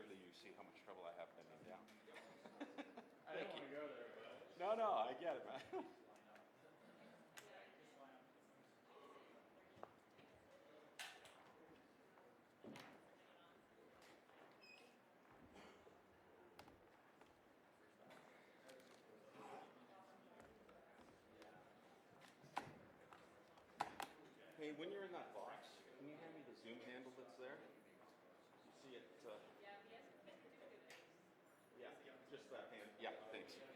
clearly you see how much trouble I have bending down. I don't want to go there, but No, I get it, man. Hey, when you're in that box, can you hand me the zoom handle that's there? You see it? Yeah, just that hand. Yeah, thanks. Sorry.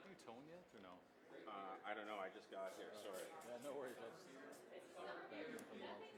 did you tone yet or no? I don't know. I just got here. Sorry. Yeah, no worries. That's back in from lunch.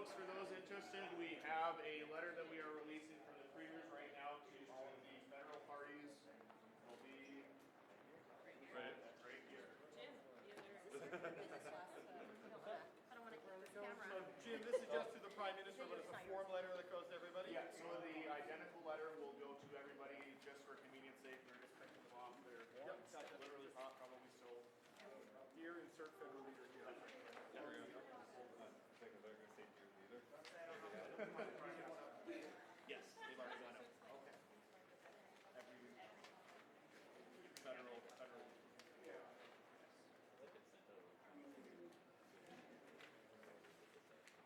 folks, for those interested, we have a letter that we are releasing from the premiers right now to all of the federal parties. Will be right here. Jim, I don't want to keep this camera. So, Jim, this is just to the Prime Minister, but it's a form letter that goes to everybody? Yeah, so the identical letter will go to everybody just for convenience sake. We're just printing them off. They're Yep, gotcha. literally probably still. Here, insert federal leader here. Yes, they've already gone out. Okay. Every federal.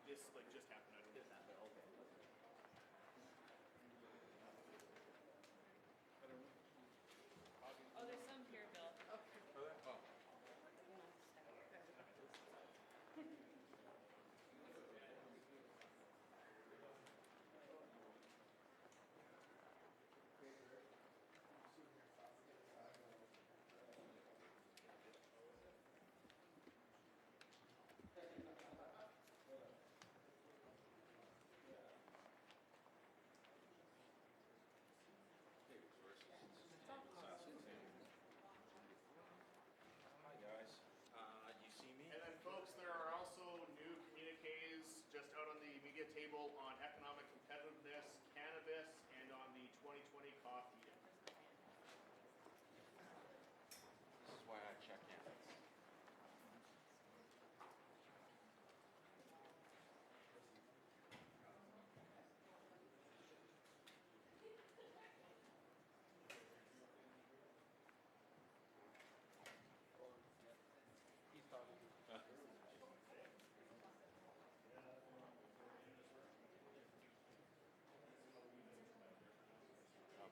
This like just happened. I don't know. Oh, there's some here, Bill. Hi guys. You see me? And then, folks, there are also new communiques just out on the media table on economic competitiveness, cannabis, and on the 2020 coffee. This is why I check in.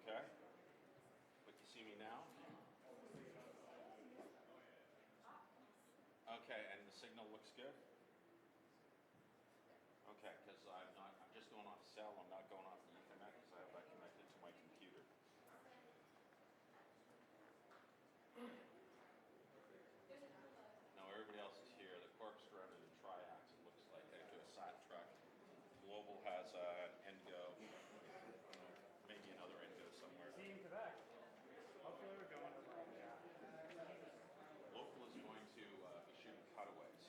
Okay. But you see me now? Okay, and the signal looks good? Okay, because I'm just going off cell, I'm not going off the Ethernet because I have that connected to my computer. No, everybody else is here. The corp's surrounded in triax, it looks like. They do a SAT truck. Global has an Engo, maybe another Engo somewhere. Team Quebec. Hopefully we're going Local is going to be shooting cutaways.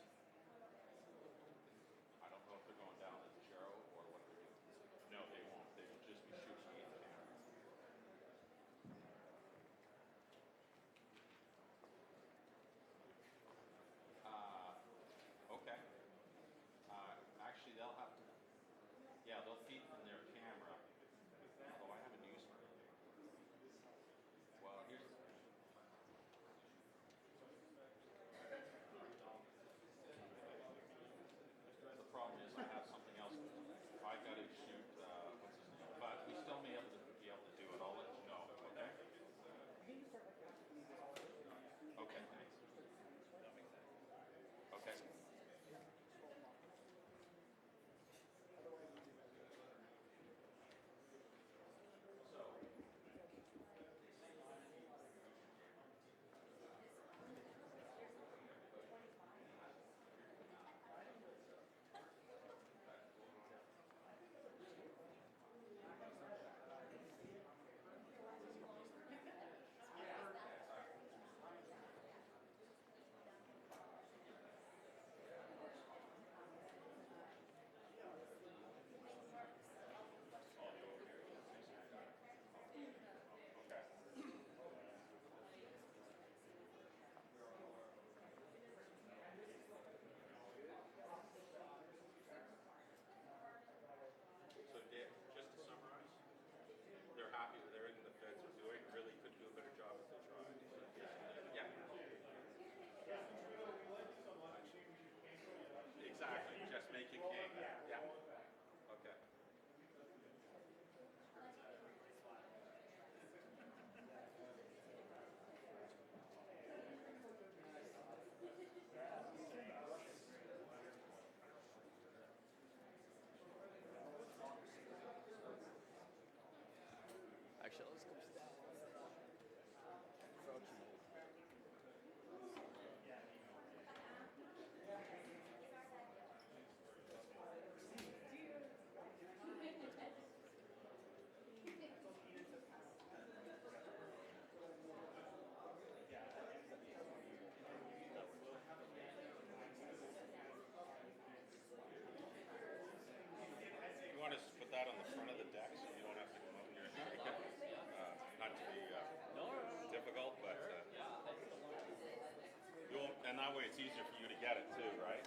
it's easier for you to get it too, right?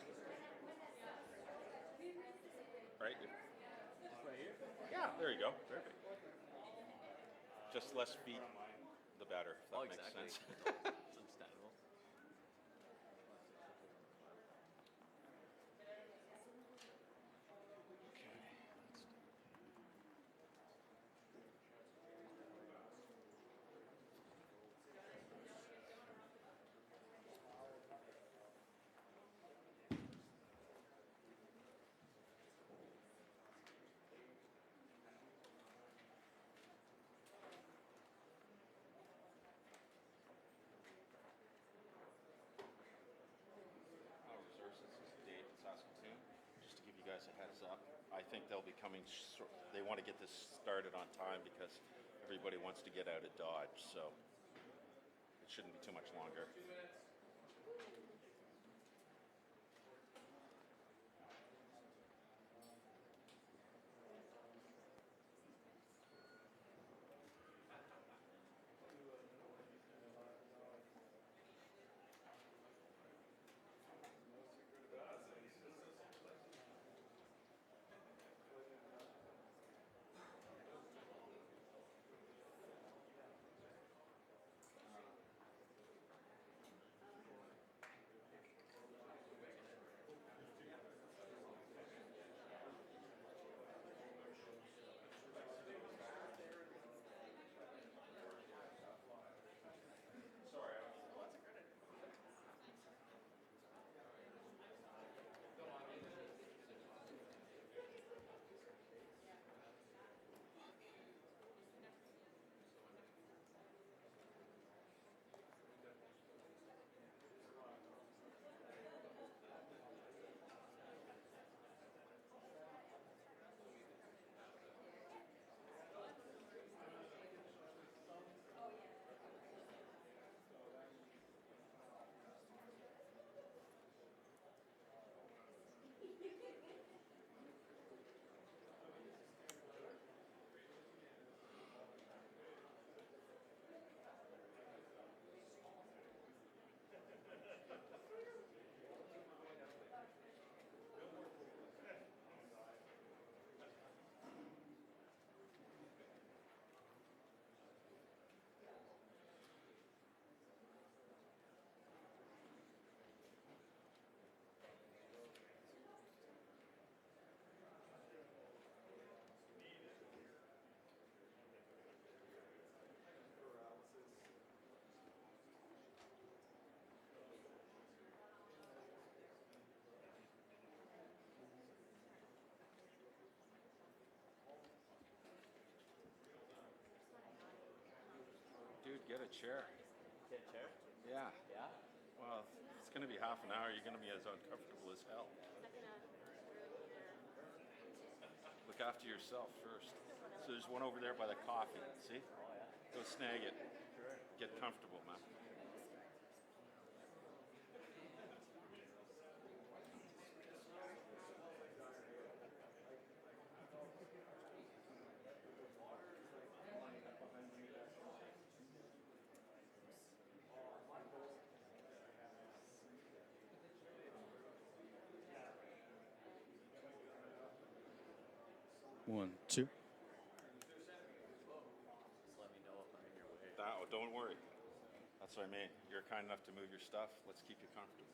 Right? Right here? Yeah, there you go. Perfect. Just less feet, the better, if that Oh, makes exactly. sense. It's understandable. I'll reserve since it's a date in Saskatoon, just to give you guys a heads up. I think they'll be coming, they want to get this started on time because everybody wants to get out of Dodge, so it shouldn't be too much longer. Dude, get a chair. Get a chair? Yeah. Yeah? Well, it's going to be half an hour. You're going to be as uncomfortable as hell. Look after yourself first. So there's one over there by the coffee. See? Oh, yeah. Go snag it. Sure. Get comfortable, man. One, two. Just let me know if I'm in your way. Oh, don't worry. That's what I mean. You're kind enough to move your stuff. Let's keep you comfortable.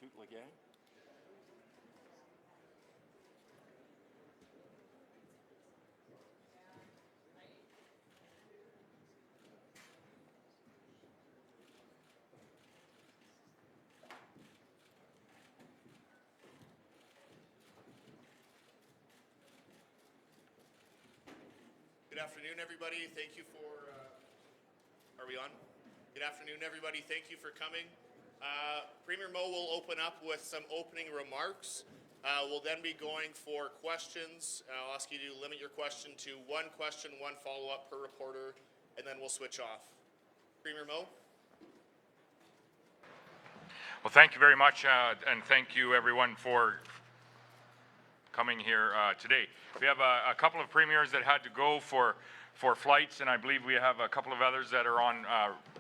Toot la gang. Good afternoon, everybody. Thank you for, are we on? Good afternoon, everybody. Thank you for coming. Premier Moe will open up with some opening remarks. We'll then be going for questions. I'll ask you to limit your question to one question, one follow-up per reporter, and then we'll switch off. Premier Moe? Well, thank you very much, and thank you everyone for coming here today. We have a couple of premiers that had to go for for flights, and I believe we have a couple of others that are on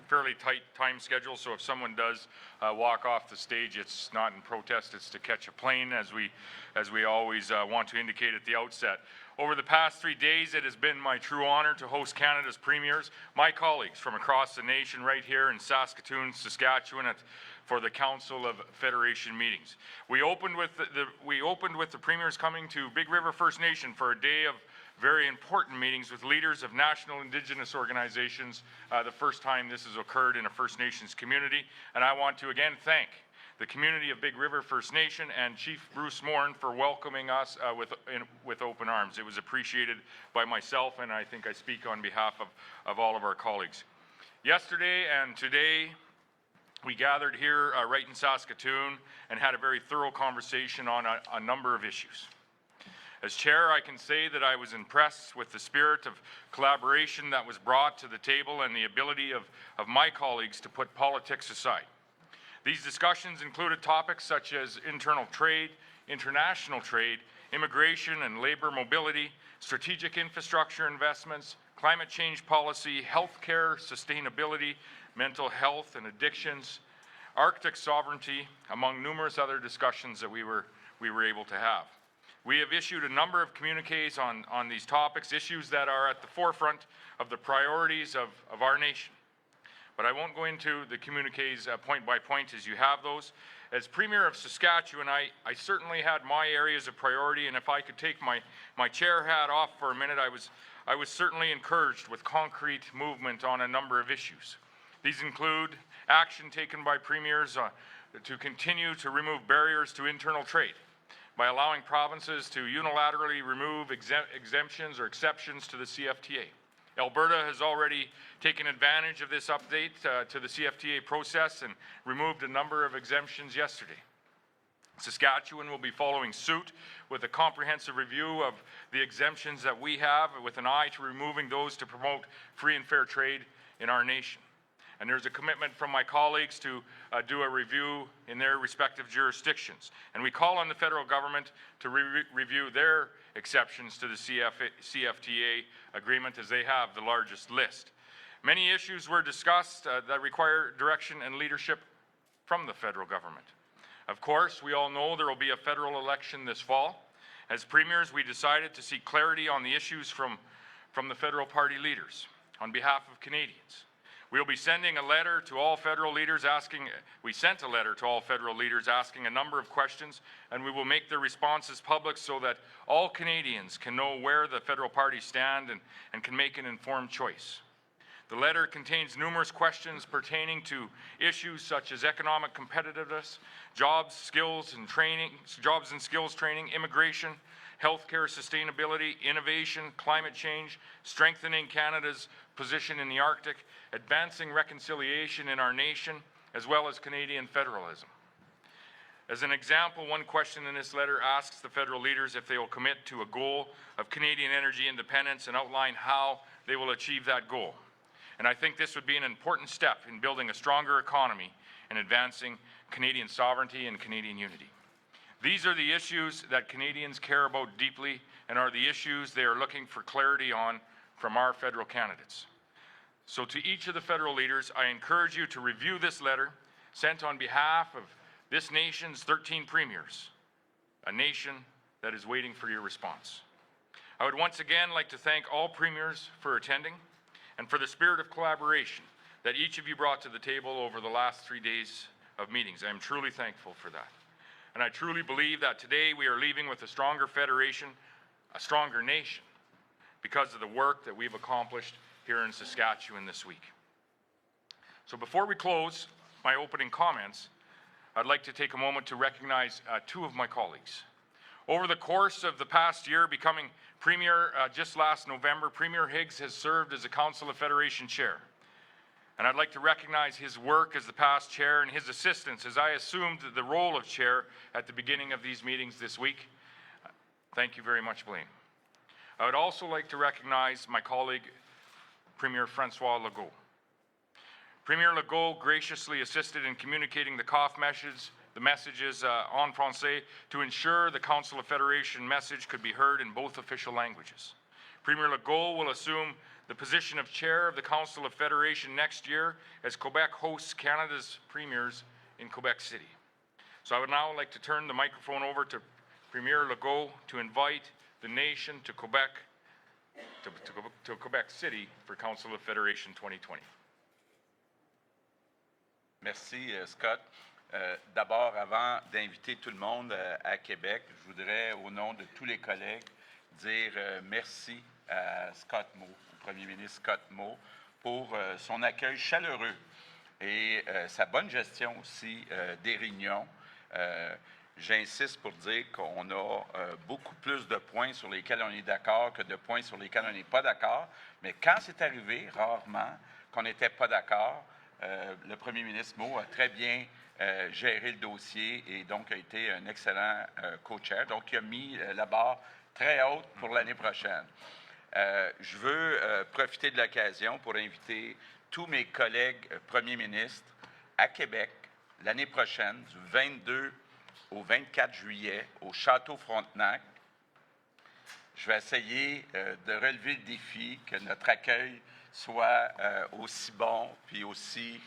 fairly tight time schedules. So if someone does walk off the stage, it's not in protest, it's to catch a plane, as we always want to indicate at the outset. Over the past 3 days, it has been my true honor to host Canada's premiers, my colleagues from across the nation, right here in Saskatoon, Saskatchewan, for the Council of Federation meetings. We opened with the premiers coming to Big River First Nation for a day of very important meetings with leaders of national Indigenous organizations, the first time this has occurred in a First Nations community. And I want to again thank the community of Big River First Nation and Chief Bruce Morin for welcoming us with open arms. It was appreciated by myself, and I think I speak on behalf of all of our colleagues. Yesterday and today, we gathered here right in Saskatoon and had a very thorough conversation on a number of issues. As chair, I can say that I was impressed with the spirit of collaboration that was brought to the table and the ability of my colleagues to put politics aside. These discussions included topics such as internal trade, international trade, immigration and labor mobility, strategic infrastructure investments, climate change policy, healthcare, sustainability, mental health and addictions, Arctic sovereignty, among numerous other discussions that we were able to have. We have issued a number of communiques on these topics, issues that are at the forefront of the priorities of our nation. But I won't go into the communiques point by point, as you have those. As Premier of Saskatchewan, I certainly had my areas of priority, and if I could take my chair hat off for a minute, I was certainly encouraged with concrete movement on a number of issues. These include action taken by premiers to continue to remove barriers to internal trade by allowing provinces to unilaterally remove exemptions or exceptions to the CFTA. Alberta has already taken advantage of this update to the CFTA process and removed a number of exemptions yesterday. Saskatchewan will be following suit with a comprehensive review of the exemptions that we have, with an eye to removing those to promote free and fair trade in our nation. And there's a commitment from my colleagues to do a review in their respective jurisdictions. And we call on the federal government to review their exceptions to the CFTA agreement, as they have the largest list. Many issues were discussed that require direction and leadership from the federal government. Of course, we all know there will be a federal election this fall. As premiers, we decided to seek clarity on the issues from the federal party leaders on behalf of Canadians. We'll be sending a letter to all federal leaders we sent a letter to all federal leaders asking a number of questions, and we will make their responses public so that all Canadians can know where the federal parties stand and can make an informed choice. The letter contains numerous questions pertaining to issues such as economic competitiveness, jobs and skills training, immigration, healthcare, sustainability, innovation, climate change, strengthening Canada's position in the Arctic, advancing reconciliation in our nation, as well as Canadian federalism. As an example, one question in this letter asks the federal leaders if they will commit to a goal of Canadian energy independence and outline how they will achieve that goal. And I think this would be an important step in building a stronger economy and advancing Canadian sovereignty and Canadian unity. These are the issues that Canadians care about deeply and are the issues they are looking for clarity on from our federal candidates. So to each of the federal leaders, I encourage you to review this letter sent on behalf of this nation's 13 premiers, a nation that is waiting for your response. I would once again like to thank all premiers for attending and for the spirit of collaboration that each of you brought to the table over the last 3 days of meetings. I am truly thankful for that. And I truly believe that today we are leaving with a stronger federation, a stronger nation, because of the work that we've accomplished here in Saskatchewan this week. So before we close my opening comments, I'd like to take a moment to recognize two of my colleagues. Over the course of the past year, becoming Premier just last November, Premier Higgs has served as a Council of Federation Chair. And I'd like to recognize his work as the past chair and his assistance as I assumed the role of chair at the beginning of these meetings this week. Thank you very much, Blaine. I would also like to recognize my colleague, Premier Francois Legault. Premier Legault graciously assisted in communicating the COF messages en français to ensure the Council of Federation message could be heard in both official languages. Premier Legault will assume the position of Chair of the Council of Federation next year as Quebec hosts Canada's premiers in Quebec City. So I would now like to turn the microphone over to Premier Legault to invite the nation to Quebec, to Quebec City for Council of Federation 2020. Merci, Scott. D'abord, avant d'inviter tout le monde à Québec, je voudrais, au nom de tous les collègues, dire merci à Scott Moe, au premier ministre Scott Moe, pour son accueil chaleureux et sa bonne gestion aussi des réunions. J'insiste pour dire qu'on a beaucoup plus de points sur lesquels on est d'accord que de points sur lesquels on n'est pas d'accord. Mais quand c'est arrivé, rarement, qu'on n'était pas d'accord, le premier ministre Moe a très bien géré le dossier et donc a été un excellent co-chair. Donc, il a mis la barre très haute pour l'année prochaine. Je veux profiter de l'occasion pour inviter tous mes collègues premiers ministres à Québec l'année prochaine, du 22 au 24 juillet, au Château Frontenac. Je vais essayer de relever le défi que notre accueil soit aussi bon puis aussi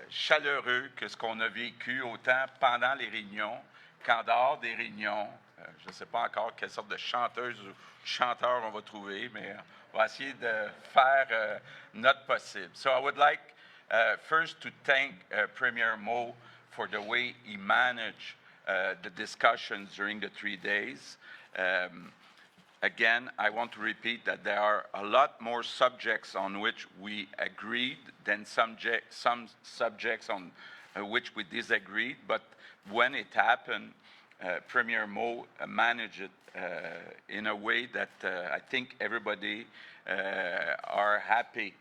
chaleureux que ce qu'on a vécu autant pendant les réunions qu'en dehors des réunions. Je ne sais pas encore quelle sorte de chanteuse ou chanteur on va trouver, mais on va essayer de faire notre possible. So I would like first to thank Premier Moe for the way he managed the discussions during the 3 days. Again, I want to repeat that there are a lot more subjects on which we agreed than some subjects on which we disagreed. But when it happened, Premier Moe managed it in a way that I think everybody are happy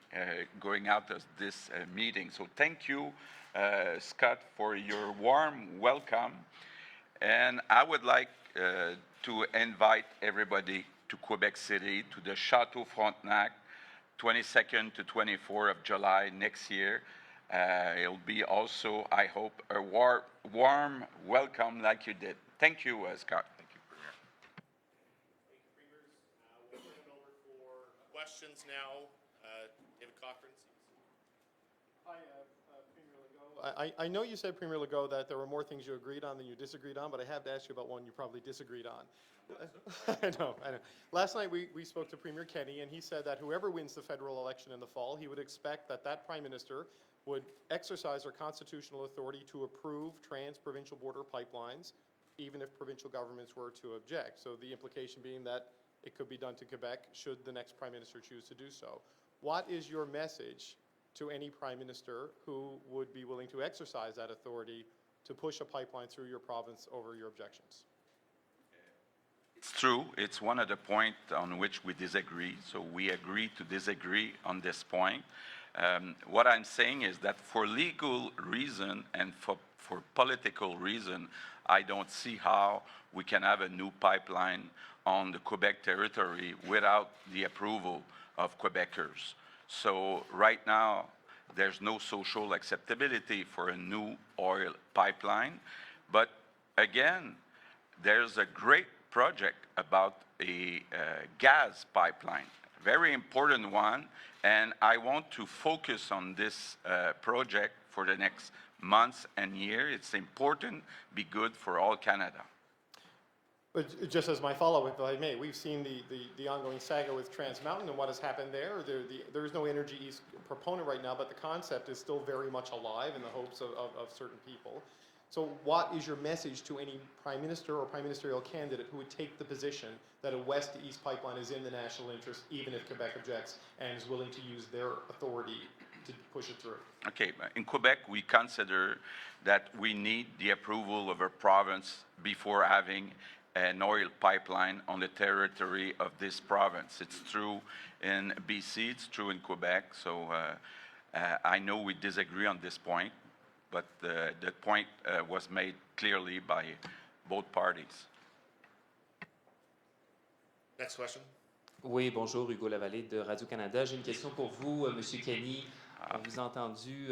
going out of this meeting. So thank you, Scott, for your warm welcome. And I would like to invite everybody to Quebec City, to the Château Frontenac, 22nd to 24th of July next year. It'll be also, I hope, a warm welcome like you did. Thank you, Scott. Thank you, Premier. Thank you, Premiers. We'll turn it over for questions now. David Cochran. Hi, Premier Legault. I know you said, Premier Legault, that there were more things you agreed on than you disagreed on, but I have to ask you about one you probably disagreed on. I know. Last night we spoke to Premier Kenney, and he said that whoever wins the federal election in the fall, he would expect that Prime Minister would exercise their constitutional authority to approve trans-provincial border pipelines, even if provincial governments were to object. So the implication being that it could be done to Quebec should the next Prime Minister choose to do so. What is your message to any Prime Minister who would be willing to exercise that authority to push a pipeline through your province over your objections? It's true. It's one of the points on which we disagree. So we agree to disagree on this point. What I'm saying is that for legal reason and for political reason, I don't see how we can have a new pipeline on the Quebec territory without the approval of Quebecers. So right now, there's no social acceptability for a new oil pipeline. But again, there's a great project about a gas pipeline, very important one, and I want to focus on this project for the next months and years. It's important, be good for all Canada. But just as my follow-up, if I may, we've seen the ongoing saga with Trans Mountain and what has happened there. There is no Energy East proponent right now, but the concept is still very much alive in the hopes of certain people. So what is your message to any Prime Minister or Prime Ministerial candidate who would take the position that a west to east pipeline is in the national interest, even if Quebec objects, and is willing to use their authority to push it through? Okay, in Quebec, we consider that we need the approval of a province before having an oil pipeline on the territory of this province. It's true in BC, it's true in Quebec, so I know we disagree on this point, but the point was made clearly by both parties. Next question. Oui, bonjour, Hugo Lavallée de Radio-Canada. J'ai une question pour vous, Monsieur Kenney. On vous a entendu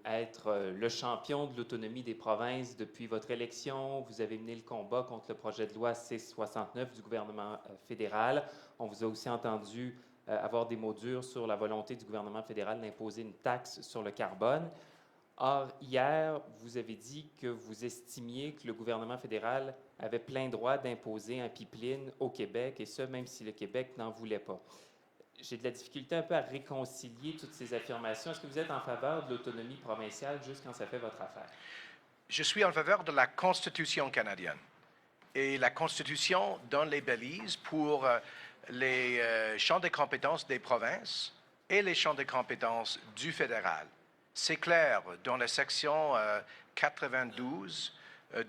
être le champion de l'autonomie des provinces depuis votre élection. Vous avez mené le combat contre le projet de loi C-69 du gouvernement fédéral. On vous a aussi entendu avoir des mots durs sur la volonté du gouvernement fédéral d'imposer une taxe sur le carbone. Or, hier, vous avez dit que vous estimiez que le gouvernement fédéral avait plein droit d'imposer un pipeline au Québec, et ce, même si le Québec n'en voulait pas. J'ai de la difficulté un peu à réconcilier toutes ces affirmations. Est-ce que vous êtes en faveur de l'autonomie provinciale juste quand ça fait votre affaire? Je suis en faveur de la Constitution canadienne. Et la Constitution donne les balises pour les champs de compétences des provinces et les champs de compétences du fédéral. C'est clair dans la section 92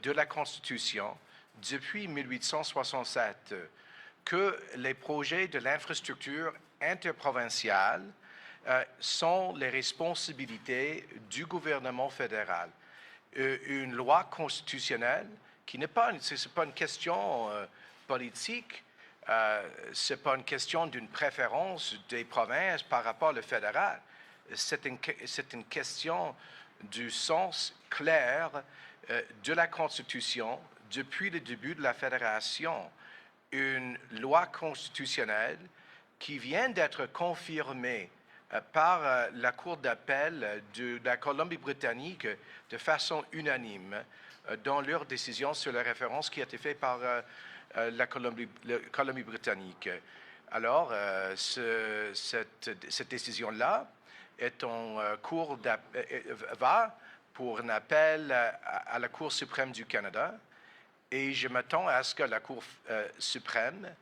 de la Constitution depuis 1867 que les projets de l'infrastructure interprovinciale sont les responsabilités du gouvernement fédéral. Une loi constitutionnelle qui n'est pas, c'est pas une question politique, c'est pas une question d'une préférence des provinces par rapport au fédéral. C'est une question du sens clair de la Constitution depuis le début de la fédération. Une loi constitutionnelle qui vient d'être confirmée par la Cour d'appel de la Colombie-Britannique de façon unanime dans leur décision sur la référence qui a été faite par la Colombie-Britannique. Alors, cette décision-là est en cours va pour un appel à la Cour suprême du Canada. Et je m'attends à ce que la Cour suprême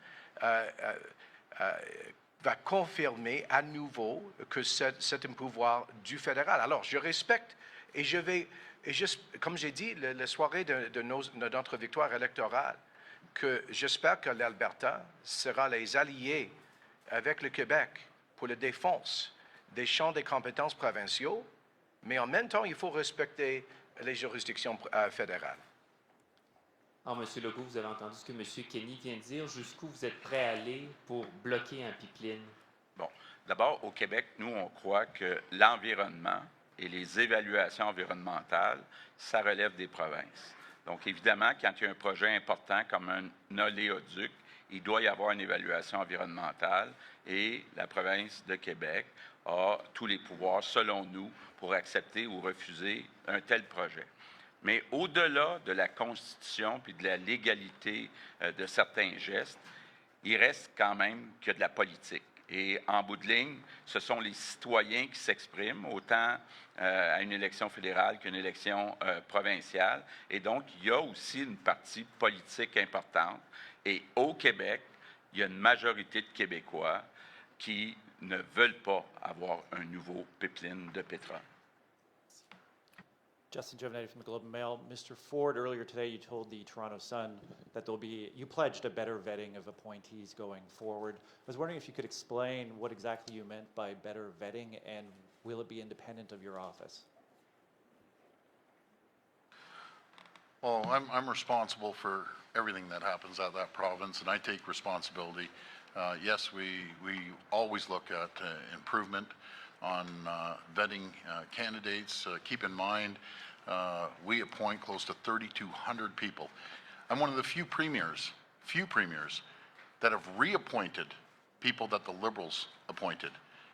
va confirmer à nouveau que c'est un pouvoir du fédéral. Alors, je respecte et je vais, comme j'ai dit, la soirée de notre victoire électorale, que j'espère que l'Alberta sera les alliés avec le Québec pour la défense des champs des compétences provinciaux, mais en même temps, il faut respecter les juridictions fédérales. Alors, M. Legault, vous avez entendu ce que M. Kenny vient de dire. Jusqu'où vous êtes prêt à aller pour bloquer un pipeline? Bon, d'abord, au Québec, nous, on croit que l'environnement et les évaluations environnementales, ça relève des provinces. Donc, évidemment, quand il y a un projet important comme un oléoduc, il doit y avoir une évaluation environnementale et la province de Québec a tous les pouvoirs, selon nous, pour accepter ou refuser un tel projet. Mais au-delà de la Constitution puis de la légalité de certains gestes, il reste quand même que de la politique. Et en bout de ligne, ce sont les citoyens qui s'expriment, autant à une élection fédérale qu'une élection provinciale. Et donc, il y a aussi une partie politique importante. Et au Québec, il y a une majorité de Québécois qui ne veulent pas avoir un nouveau pipeline de pétrole. Justin Giovannetti from the Globe and Mail. Mr. Ford, earlier today you told the Toronto Sun that you pledged a better vetting of appointees going forward. I was wondering if you could explain what exactly you meant by better vetting, and will it be independent of your office? Well, I'm responsible for everything that happens at that province, and I take responsibility. Yes, we always look at improvement on vetting candidates. Keep in mind, we appoint close to 3,200 people. I'm one of the few premiers that have reappointed people that the Liberals appointed.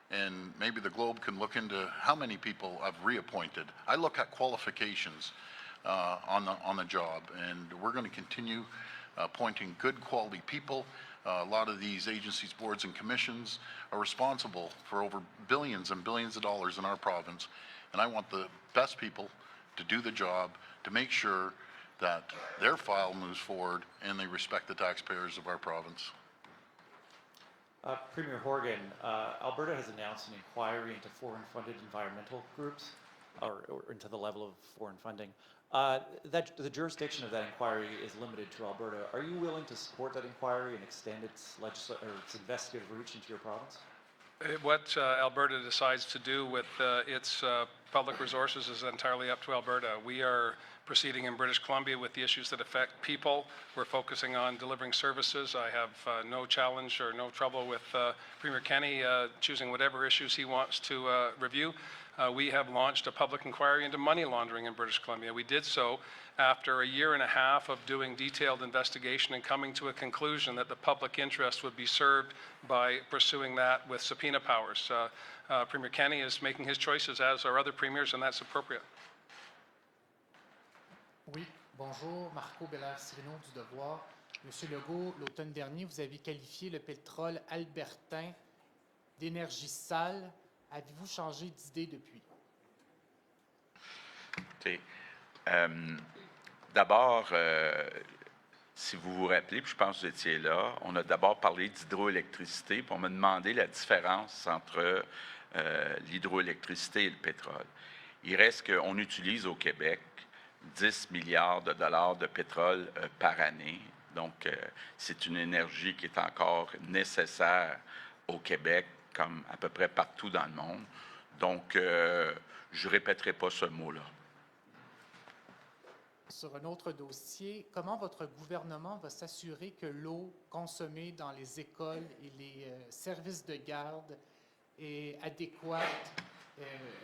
And maybe the Globe can look into how many people I've reappointed. I look at qualifications on the job, and we're going to continue appointing good quality people. A lot of these agencies, boards, and commissions are responsible for over billions and billions of dollars in our province, and I want the best people to do the job, to make sure that their file moves forward and they respect the taxpayers of our province. Premier Horgan, Alberta has announced an inquiry into foreign-funded environmental groups, or into the level of foreign funding. The jurisdiction of that inquiry is limited to Alberta. Are you willing to support that inquiry and extend its investigative reach into your province? What Alberta decides to do with its public resources is entirely up to Alberta. We are proceeding in British Columbia with the issues that affect people. We're focusing on delivering services. I have no challenge or no trouble with Premier Kenney choosing whatever issues he wants to review. We have launched a public inquiry into money laundering in British Columbia. We did so after a year and a half of doing detailed investigation and coming to a conclusion that the public interest would be served by pursuing that with subpoena powers. Premier Kenney is making his choices, as are other premiers, and that's appropriate. Oui, bonjour, Marco Bellard-Cyrino du Devoir. Monsieur Legault, l'automne dernier, vous avez qualifié le pétrole albertain d'énergie sale. Avez-vous changé d'idée depuis? Okay. D'abord, si vous vous rappelez, puis je pense que vous étiez là, on a d'abord parlé d'hydroélectricité, puis on m'a demandé la différence entre l'hydroélectricité et le pétrole. Il reste qu'on utilise au Québec 10 milliards de dollars de pétrole par année. Donc, c'est une énergie qui est encore nécessaire au Québec, comme à peu près partout dans le monde. Donc, je ne répéterai pas ce mot-là. Sur un autre dossier, comment votre gouvernement va s'assurer que l'eau consommée dans les écoles et les services de garde est adéquate?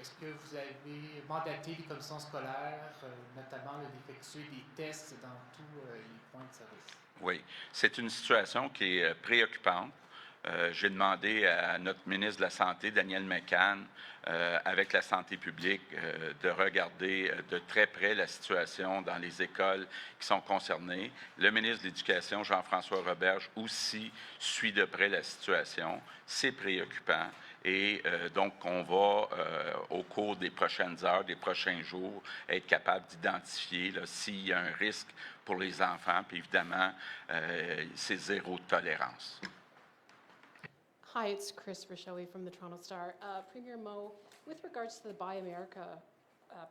Est-ce que vous avez mandaté les commissions scolaires, notamment d'effectuer des tests dans tous les points de service? Oui, c'est une situation qui est préoccupante. J'ai demandé à notre ministre de la Santé, Daniel McCann, avec la santé publique, de regarder de très près la situation dans les écoles qui sont concernées. Le ministre de l'Éducation, Jean-François Roberge, aussi suit de près la situation. C'est préoccupant. Et donc, on va, au cours des prochaines heures, des prochains jours, être capable d'identifier s'il y a un risque pour les enfants. Puis évidemment, c'est zéro tolérance. Hi, it's Chris Rochelle from the Toronto Star. Premier Moe, with regards to the Buy America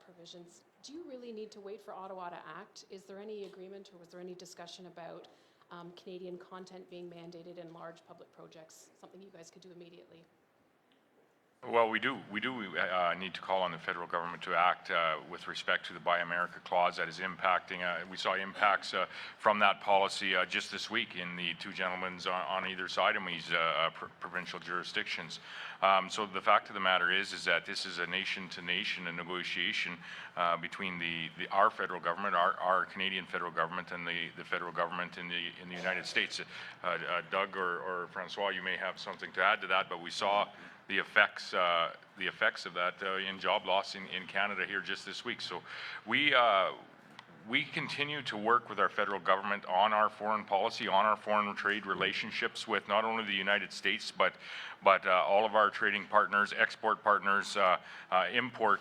provisions, do you really need to wait for Ottawa to act? Is there any agreement or was there any discussion about Canadian content being mandated in large public projects, something you guys could do immediately? Well, we do need to call on the federal government to act with respect to the Buy America clause that is impacting. We saw impacts from that policy just this week in the two gentlemen on either side of me's provincial jurisdictions. So the fact of the matter is that this is a nation-to-nation negotiation between our federal government, our Canadian federal government, and the federal government in the United States. Doug or Francois, you may have something to add to that, but we saw the effects of that in job loss in Canada here just this week. So we continue to work with our federal government on our foreign policy, on our foreign trade relationships with not only the United States, but all of our trading partners, export partners, import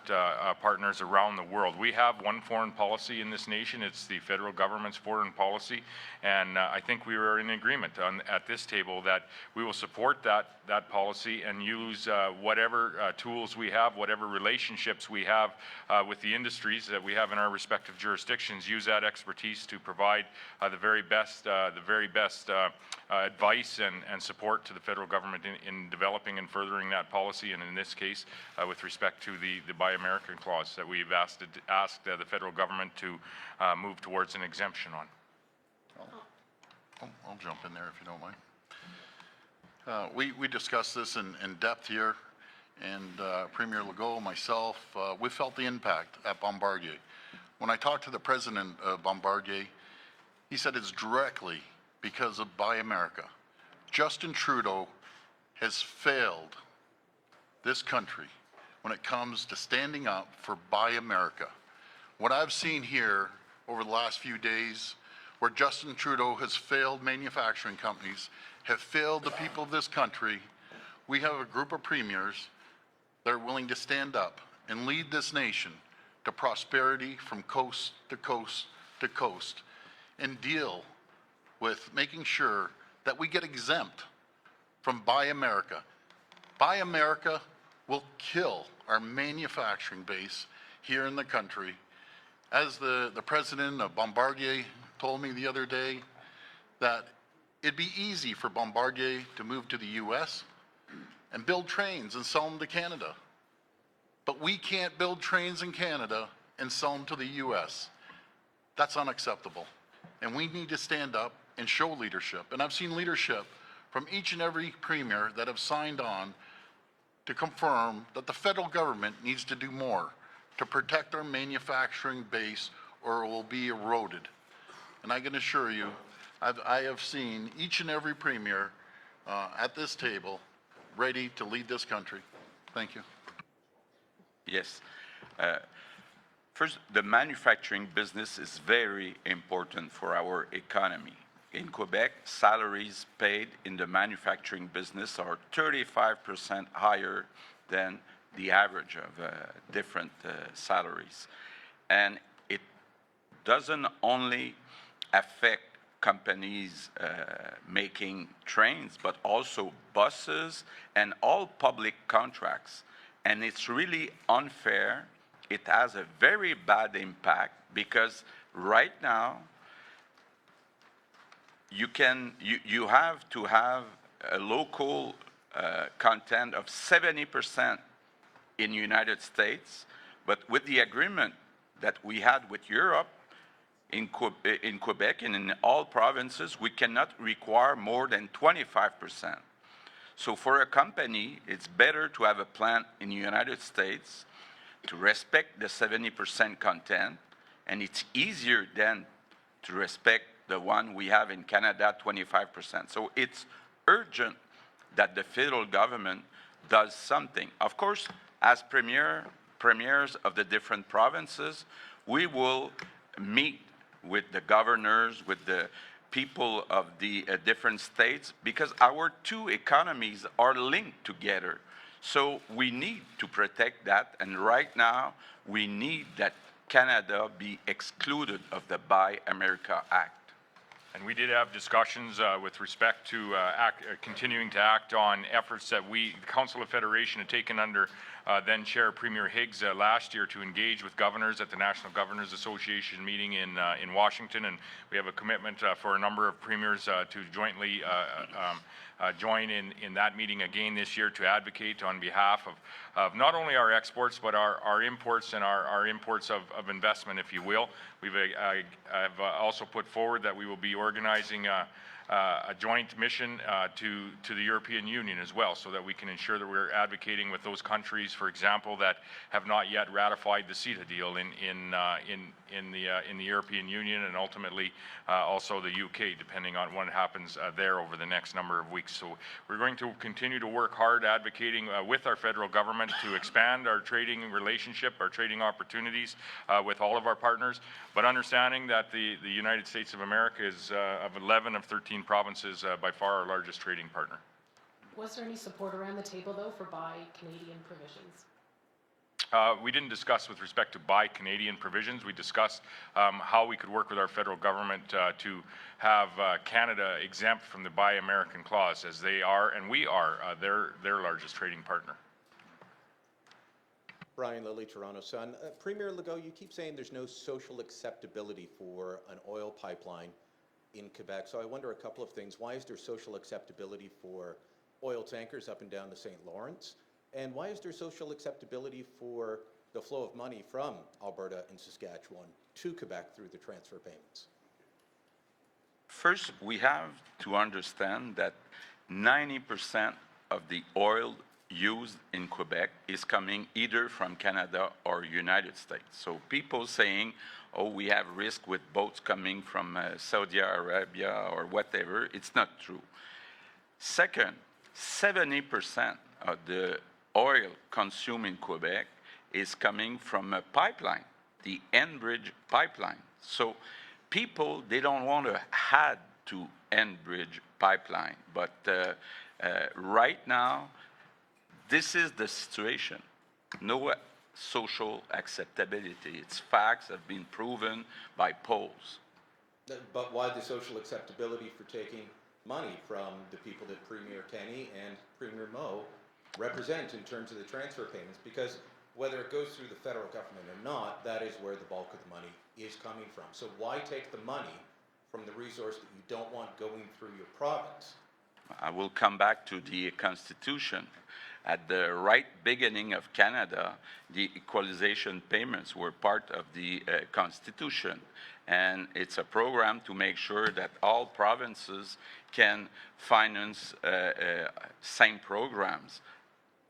partners around the world. We have one foreign policy in this nation. It's the federal government's foreign policy, and I think we were in agreement at this table that we will support that policy and use whatever tools we have, whatever relationships we have with the industries that we have in our respective jurisdictions, use that expertise to provide the very best advice and support to the federal government in developing and furthering that policy, and in this case, with respect to the Buy American clause that we've asked the federal government to move towards an exemption on. I'll jump in there if you don't mind. We discussed this in depth here, and Premier Legault, myself, we felt the impact at Bombardier. When I talked to the president of Bombardier, he said it's directly because of Buy America. Justin Trudeau has failed this country when it comes to standing up for Buy America. What I've seen here over the last few days, where Justin Trudeau has failed manufacturing companies, have failed the people of this country, we have a group of premiers that are willing to stand up and lead this nation to prosperity from coast to coast to coast and deal with making sure that we get exempt from Buy America. Buy America will kill our manufacturing base here in the country. As the president of Bombardier told me the other day, that it'd be easy for Bombardier to move to the U.S. and build trains and sell them to Canada. But we can't build trains in Canada and sell them to the U.S. That's unacceptable. And we need to stand up and show leadership. And I've seen leadership from each and every premier that have signed on to confirm that the federal government needs to do more to protect our manufacturing base or it will be eroded. And I can assure you, I have seen each and every premier at this table ready to lead this country. Thank you. Yes. First, the manufacturing business is very important for our economy. In Quebec, salaries paid in the manufacturing business are 35% higher than the average of different salaries. And it doesn't only affect companies making trains, but also buses and all public contracts. And it's really unfair. It has a very bad impact because right now, you have to have a local content of 70% in the United States, but with the agreement that we had with Europe, in Quebec and in all provinces, we cannot require more than 25%. So for a company, it's better to have a plant in the United States to respect the 70% content, and it's easier then to respect the one we have in Canada, 25%. So it's urgent that the federal government does something. Of course, as premiers of the different provinces, we will meet with the governors, with the people of the different states, because our two economies are linked together. So we need to protect that, and right now, we need that Canada be excluded of the Buy America Act. And we did have discussions with respect to continuing to act on efforts that the Council of Federation had taken under then Chair Premier Higgs last year to engage with governors at the National Governors Association meeting in Washington. And we have a commitment for a number of premiers to jointly join in that meeting again this year to advocate on behalf of not only our exports, but our imports and our imports of investment, if you will. I've also put forward that we will be organizing a joint mission to the European Union as well, so that we can ensure that we're advocating with those countries, for example, that have not yet ratified the CETA deal in the European Union, and ultimately also the UK, depending on what happens there over the next number of weeks. So we're going to continue to work hard advocating with our federal government to expand our trading relationship, our trading opportunities with all of our partners, but understanding that the United States of America is of 11 of 13 provinces by far our largest trading partner. Was there any support around the table, though, for Buy Canadian provisions? We didn't discuss with respect to Buy Canadian provisions. We discussed how we could work with our federal government to have Canada exempt from the Buy American clause, as they are, and we are, their largest trading partner. Brian Lilly, Toronto Sun. Premier Legault, you keep saying there's no social acceptability for an oil pipeline in Quebec. So I wonder a couple of things. Why is there social acceptability for oil tankers up and down the St. Lawrence? And why is there social acceptability for the flow of money from Alberta and Saskatchewan to Quebec through the transfer payments? First, we have to understand that 90% of the oil used in Quebec is coming either from Canada or United States. So people saying, oh, we have risk with boats coming from Saudi Arabia or whatever, it's not true. Second, 70% of the oil consumed in Quebec is coming from a pipeline, the Enbridge pipeline. So people, they don't want to add to Enbridge pipeline, but right now, this is the situation. No social acceptability. Its facts have been proven by polls. But why the social acceptability for taking money from the people that Premier Kenney and Premier Moe represent in terms of the transfer payments? Because whether it goes through the federal government or not, that is where the bulk of the money is coming from. So why take the money from the resource that you don't want going through your province? I will come back to the Constitution. at the right beginning of Canada, the equalization payments were part of the Constitution. And it's a program to make sure that all provinces can finance same programs.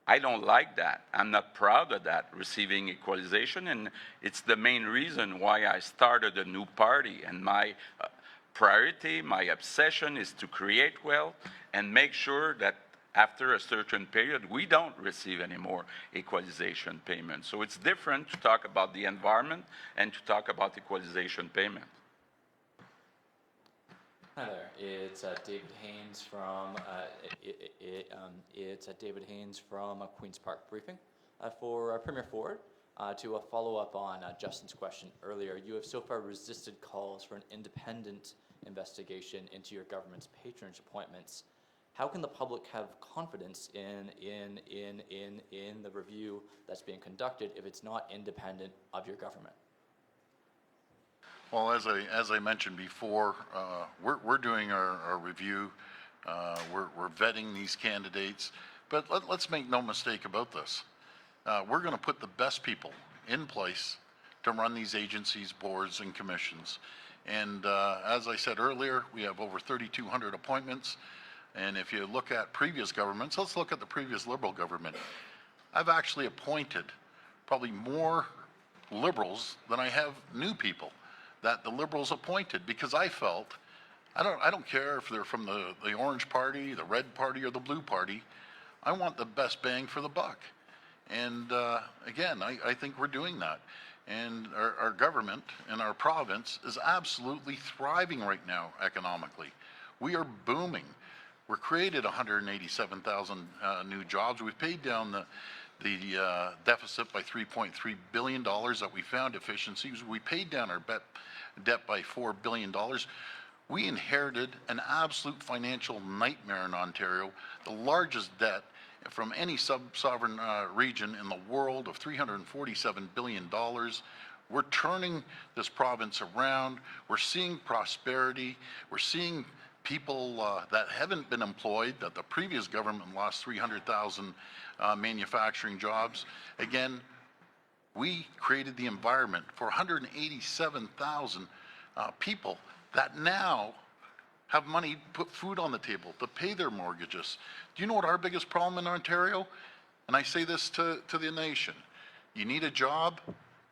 I don't like that. I'm not proud of that, receiving equalization, and it's the main reason why I started a new party. And my priority, my obsession is to create wealth and make sure that after a certain period, we don't receive any more equalization payments. So it's different to talk about the environment and to talk about equalization payment. Hi there, it's David Haynes from David Haynes from Queen's Park Briefing. For Premier Ford, to follow up on Justin's question earlier, you have so far resisted calls for an independent investigation into your government's patronage appointments. How can the public have confidence in the review that's being conducted if it's not independent of your government? Well, as I mentioned before, we're doing our review. We're vetting these candidates, but let's make no mistake about this. We're going to put the best people in place to run these agencies, boards, and commissions. And as I said earlier, we have over 3,200 appointments. And if you look at previous governments, let's look at the previous Liberal government. I've actually appointed probably more Liberals than I have new people that the Liberals appointed, because I felt, I don't care if they're from the Orange Party, the Red Party, or the Blue Party. I want the best bang for the buck. And again, I think we're doing that. And our government and our province is absolutely thriving right now economically. We are booming. We're created 187,000 new jobs. We've paid down the deficit by $3.3 billion that we found efficiencies. We paid down our debt by $4 billion. We inherited an absolute financial nightmare in Ontario, the largest debt from any sub-sovereign region in the world of $347 billion. We're turning this province around. We're seeing prosperity. We're seeing people that haven't been employed, that the previous government lost 300,000 manufacturing jobs. Again, we created the environment for 187,000 people that now have money to put food on the table, to pay their mortgages. Do you know what our biggest problem in Ontario? And I say this to the nation. You need a job?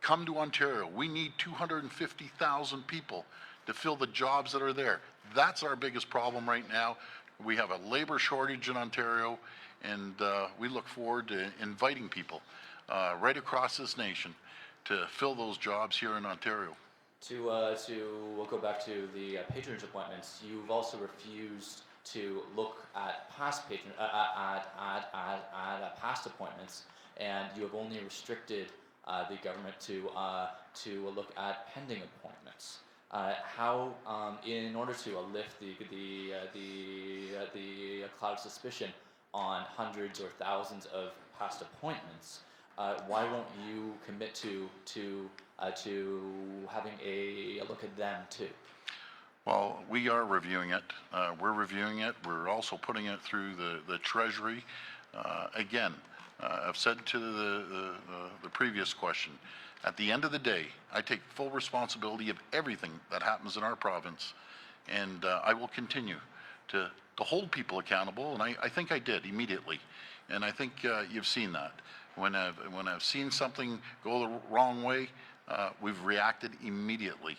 Come to Ontario. We need 250,000 people to fill the jobs that are there. That's our biggest problem right now. We have a labor shortage in Ontario, and we look forward to inviting people right across this nation to fill those jobs here in Ontario. We'll go back to the patronage appointments. You've also refused to look at past past appointments, and you have only restricted the government to look at pending appointments. How, in order to lift the cloud of suspicion on hundreds or thousands of past appointments, why won't you commit to having a look at them too? Well, we are reviewing it. We're reviewing it. We're also putting it through the Treasury. Again, I've said to the previous question, at the end of the day, I take full responsibility of everything that happens in our province, and I will continue to hold people accountable, and I think I did immediately, and I think you've seen that. When I've seen something go the wrong way, we've reacted immediately.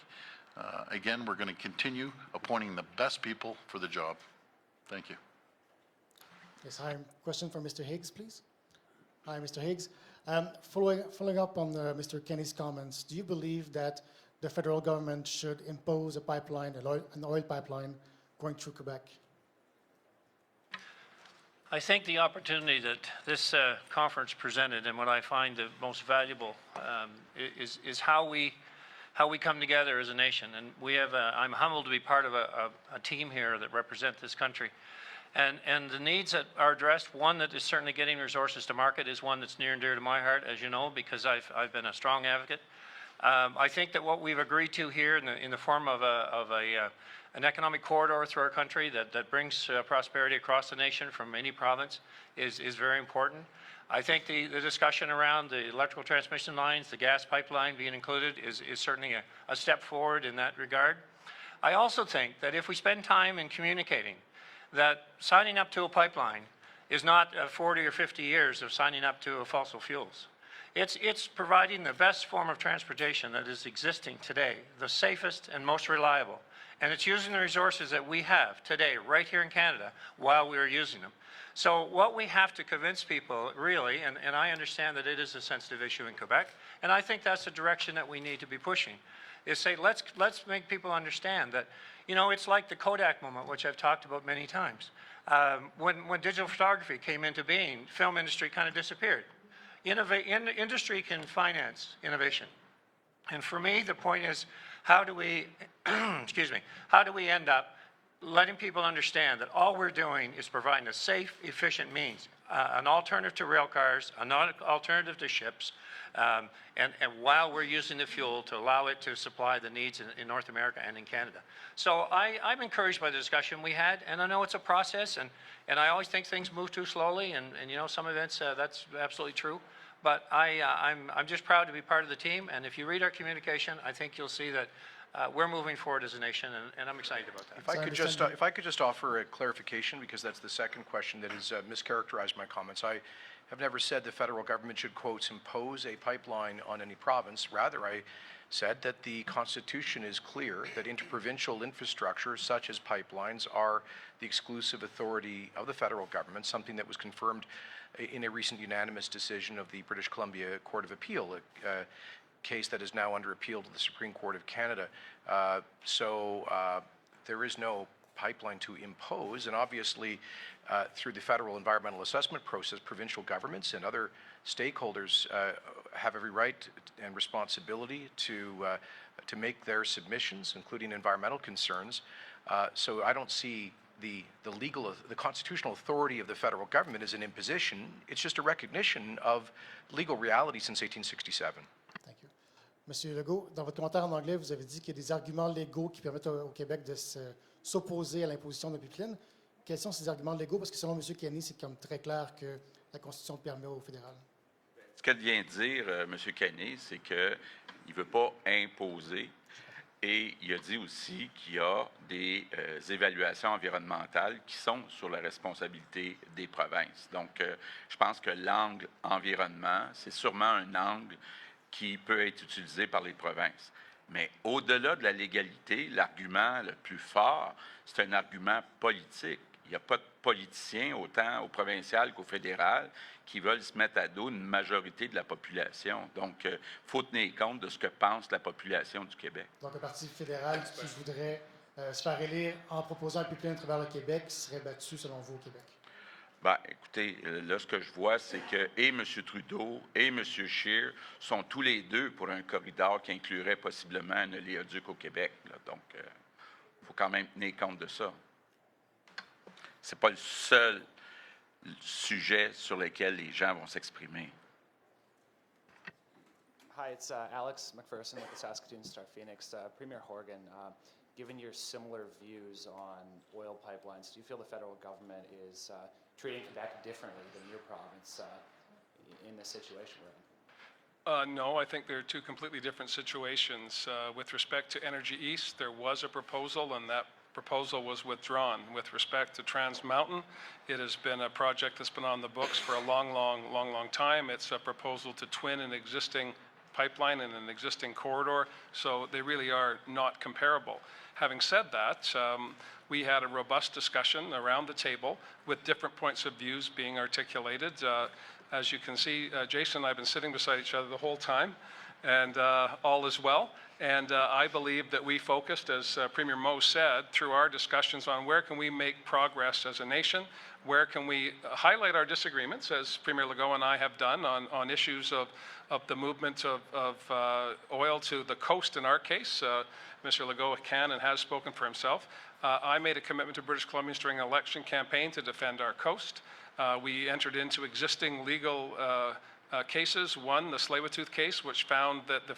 Again, we're going to continue appointing the best people for the job. Thank you. Yes, hi. Question for Mr. Higgs, please. Hi, Mr. Higgs. Following up on Mr. Kenny's comments, do you believe that the federal government should impose a pipeline, an oil pipeline, going through Quebec? I think the opportunity that this conference presented, and what I find the most valuable, is how we come together as a nation. And we have I'm humbled to be part of a team here that represent this country. And the needs that are addressed, one that is certainly getting resources to market is one that's near and dear to my heart, as you know, because I've been a strong advocate. I think that what we've agreed to here in the form of an economic corridor through our country that brings prosperity across the nation from any province is very important. I think the discussion around the electrical transmission lines, the gas pipeline being included is certainly a step forward in that regard. I also think that if we spend time in communicating that signing up to a pipeline is not 40 or 50 years of signing up to fossil fuels. It's providing the best form of transportation that is existing today, the safest and most reliable. And it's using the resources that we have today, right here in Canada, while we are using them. So what we have to convince people, really, and I understand that it is a sensitive issue in Quebec, and I think that's the direction that we need to be pushing, is say, let's make people understand that, you know, it's like the Kodak moment, which I've talked about many times. When digital photography came into being, film industry kind of disappeared. Industry can finance innovation. And for me, the point is, how do we, excuse me, how do we end up letting people understand that all we're doing is providing a safe, efficient means, an alternative to rail cars, an alternative to ships, and while we're using the fuel to allow it to supply the needs in North America and in Canada. So I'm encouraged by the discussion we had, and I know it's a process, and I always think things move too slowly, and you know, some events, that's absolutely true. But I'm just proud to be part of the team, and if you read our communication, I think you'll see that we're moving forward as a nation, and I'm excited about that. If I could just offer a clarification, because that's the second question that has mischaracterized my comments. I have never said the federal government should, quote, impose a pipeline on any province. Rather, I said that the Constitution is clear that interprovincial infrastructure, such as pipelines, are the exclusive authority of the federal government, something that was confirmed in a recent unanimous decision of the British Columbia Court of Appeal, a case that is now under appeal to the Supreme Court of Canada. There is no pipeline to impose, and obviously through the federal environmental assessment process, provincial governments and other stakeholders have every right and responsibility to make their submissions, including environmental concerns. So I don't see the constitutional authority of the federal government as an imposition. It's just a recognition of legal reality since 1867. Thank you. Monsieur Legault, dans votre commentaire en anglais, vous avez dit qu'il y a des arguments légaux qui permettent au Québec de s'opposer à l'imposition de pipeline. Quels sont ces arguments légaux? Parce que selon M. Kenny, c'est comme très clair que la Constitution permet au fédéral. Ce qu'elle vient de dire, M. Kenny, c'est qu'il ne veut pas imposer. Et il a dit aussi qu'il y a des évaluations environnementales qui sont sur la responsabilité des provinces. Donc, je pense que l'angle environnement, c'est sûrement un angle qui peut être utilisé par les provinces. Mais au-delà de la légalité, l'argument le plus fort, c'est un argument politique. Il n'y a pas de politiciens, autant au provincial qu'au fédéral, qui veulent se mettre à dos une majorité de la population. Donc, il faut tenir compte de ce que pense la population du Québec. Donc, le Parti fédéral qui voudrait se faire élire en proposant un pipeline à travers le Québec serait battu, selon vous, au Québec? Bien, écoutez, là, ce que je vois, c'est que et M. Trudeau et M. Scheer sont tous les deux pour un corridor qui inclurait possiblement un oléoduc au Québec. Là. Donc, il faut quand même tenir compte de ça. Ce n'est pas le seul sujet sur lequel les gens vont s'exprimer. Hi, it's Alex McPherson with the Saskatoon Star Phoenix. Premier Horgan, given your similar views on oil pipelines, do you feel the federal government is treating Quebec differently than your province in this situation we're in? No, I think they're two completely different situations. With respect to Energy East, there was a proposal, and that proposal was withdrawn. With respect to Trans Mountain, it has been a project that's been on the books for a long time. It's a proposal to twin an existing pipeline and an existing corridor, so they really are not comparable. Having said that, we had a robust discussion around the table with different points of views being articulated. As you can see, Jason and I have been sitting beside each other the whole time, and all is well. And I believe that we focused, as Premier Moe said, through our discussions on where can we make progress as a nation, where can we highlight our disagreements, as Premier Legault and I have done on issues of the movement of oil to the coast in our case. Mr. Legault can and has spoken for himself. I made a commitment to British Columbians during an election campaign to defend our coast. We entered into existing legal cases. One, the Tsleil-Waututh case, which found that the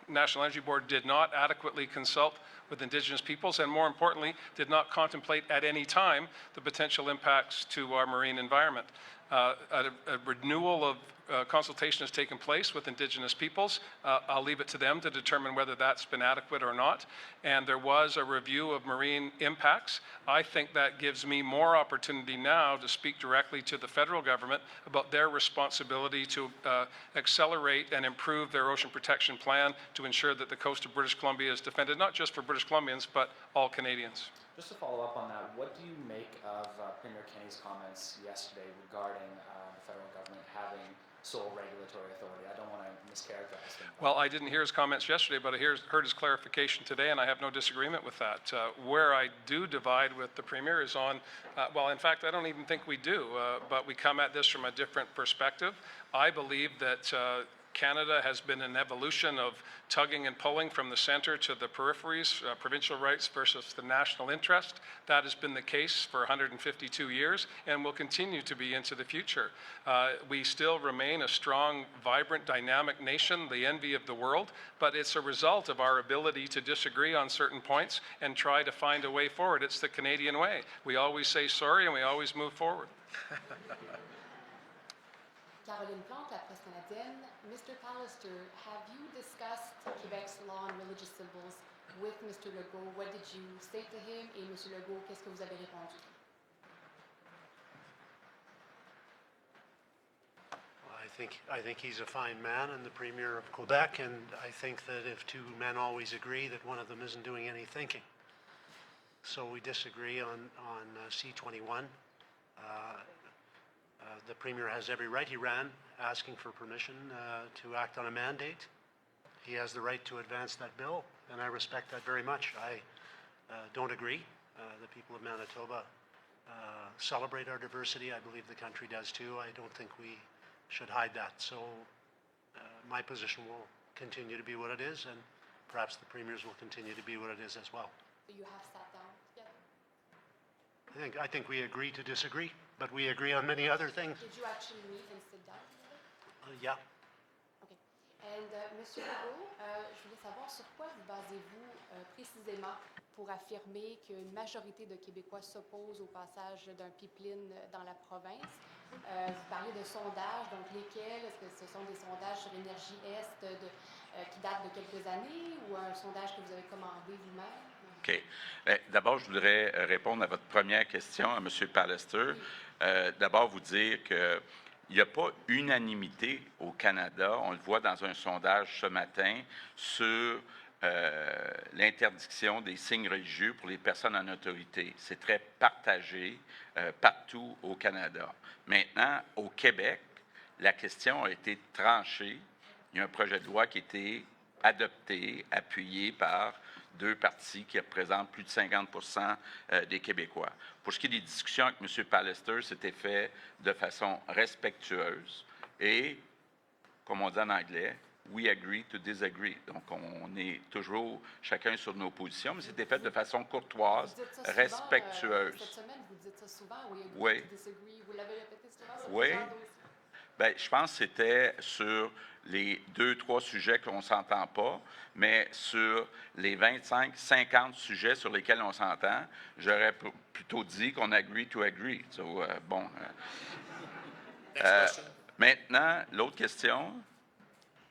National Energy Board did not adequately consult with Indigenous peoples, and more importantly, did not contemplate at any time the potential impacts to our marine environment. A renewal of consultation has taken place with Indigenous peoples. I'll leave it to them to determine whether that's been adequate or not. And there was a review of marine impacts. I think that gives me more opportunity now to speak directly to the federal government about their responsibility to accelerate and improve their ocean protection plan to ensure that the coast of British Columbia is defended, not just for British Columbians, but all Canadians. Just to follow up on that, what do you make of Premier Kenney's comments yesterday regarding the federal government having sole regulatory authority? I don't want to mischaracterize them. Well, I didn't hear his comments yesterday, but I heard his clarification today, and I have no disagreement with that. Where I do divide with the Premier is on, well, in fact, I don't even think we do, but we come at this from a different perspective. I believe that Canada has been an evolution of tugging and pulling from the centre to the peripheries, provincial rights versus the national interest. That has been the case for 152 years and will continue to be into the future. We still remain a strong, vibrant, dynamic nation, the envy of the world, but it's a result of our ability to disagree on certain points and try to find a way forward. It's the Canadian way. We always say sorry and we always move forward. Caroline Plante, la presse canadienne. Mr. Pallister, have you discussed Quebec's law on religious symbols with Mr. Legault? What did you say to him? Et Mr. Legault, qu'est-ce que vous avez répondu? I think he's a fine man and the Premier of Quebec, and I think that if two men always agree, that one of them isn't doing any thinking. So we disagree on C-21. The Premier has every right. He ran asking for permission to act on a mandate. He has the right to advance that bill, and I respect that very much. I don't agree. The people of Manitoba celebrate our diversity. I believe the country does too. I don't think we should hide that. So my position will continue to be what it is, and perhaps the Premier's will continue to be what it is as well. So you have sat down together? I think we agree to disagree, but we agree on many other things. Did you actually meet and sit down together? Yeah. Okay. And Monsieur Legault, je voulais savoir sur quoi vous basez-vous précisément pour affirmer qu'une majorité de Québécois s'opposent au passage d'un pipeline dans la province. Vous parlez de sondages, donc lesquels? Est-ce que ce sont des sondages sur Énergie Est qui datent de quelques années ou un sondage que vous avez commandé vous-même? OK. D'abord, je voudrais répondre à votre première question, à M. Pallister. D'abord, vous dire qu'il n'y a pas unanimité au Canada, on le voit dans un sondage ce matin, sur l'interdiction des signes religieux pour les personnes en autorité. C'est très partagé partout au Canada. Maintenant, au Québec, la question a été tranchée. Il y a un projet de loi qui a été adopté, appuyé par deux partis qui représentent plus de 50% des Québécois. Pour ce qui est des discussions avec M. Pallister, c'était fait de façon respectueuse et, comme on dit en anglais, we agree to disagree. Donc, on est toujours chacun sur nos positions, mais c'était fait de façon courtoise, respectueuse. Cette semaine, vous dites ça souvent, we agree to disagree. Vous l'avez répété souvent? Oui. Bien, je pense que c'était sur les 2-3 sujets qu'on ne s'entend pas, mais sur les 25-50 sujets sur lesquels on s'entend, j'aurais plutôt dit qu'on agree to agree. So, bon. Maintenant, l'autre question,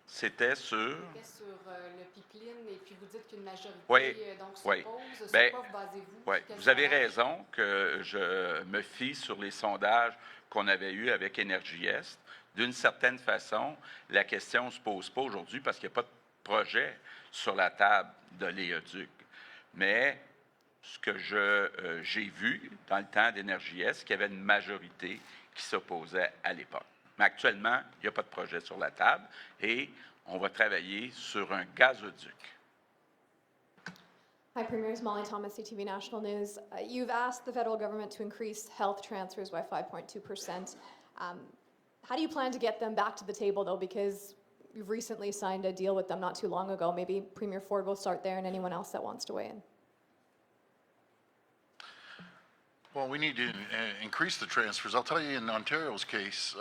c'était sur... Sur le pipeline, et puis vous dites qu'une majorité donc Sur s'oppose. Sur quoi vous basez-vous? Oui, vous avez raison que je me fie sur les sondages qu'on avait eus avec Énergie Est. D'une certaine façon, la question ne se pose pas aujourd'hui parce qu'il n'y a pas de projet sur la table de l'éoduc. Mais ce que j'ai vu dans le temps d'Énergie Est, c'est qu'il y avait une majorité qui s'opposait à l'époque. Mais actuellement, il n'y a pas de projet sur la table et on va travailler sur un gazoduc. Hi, Premiers. Molly Thomas, CTV National News. You've asked the federal government to increase health transfers by 5.2%. How do you plan to get them back to the table, though? Because you've recently signed a deal with them not too long ago. Maybe Premier Ford will start there and anyone else that wants to weigh in. Well, we need to increase the transfers. I'll tell you, in Ontario's case,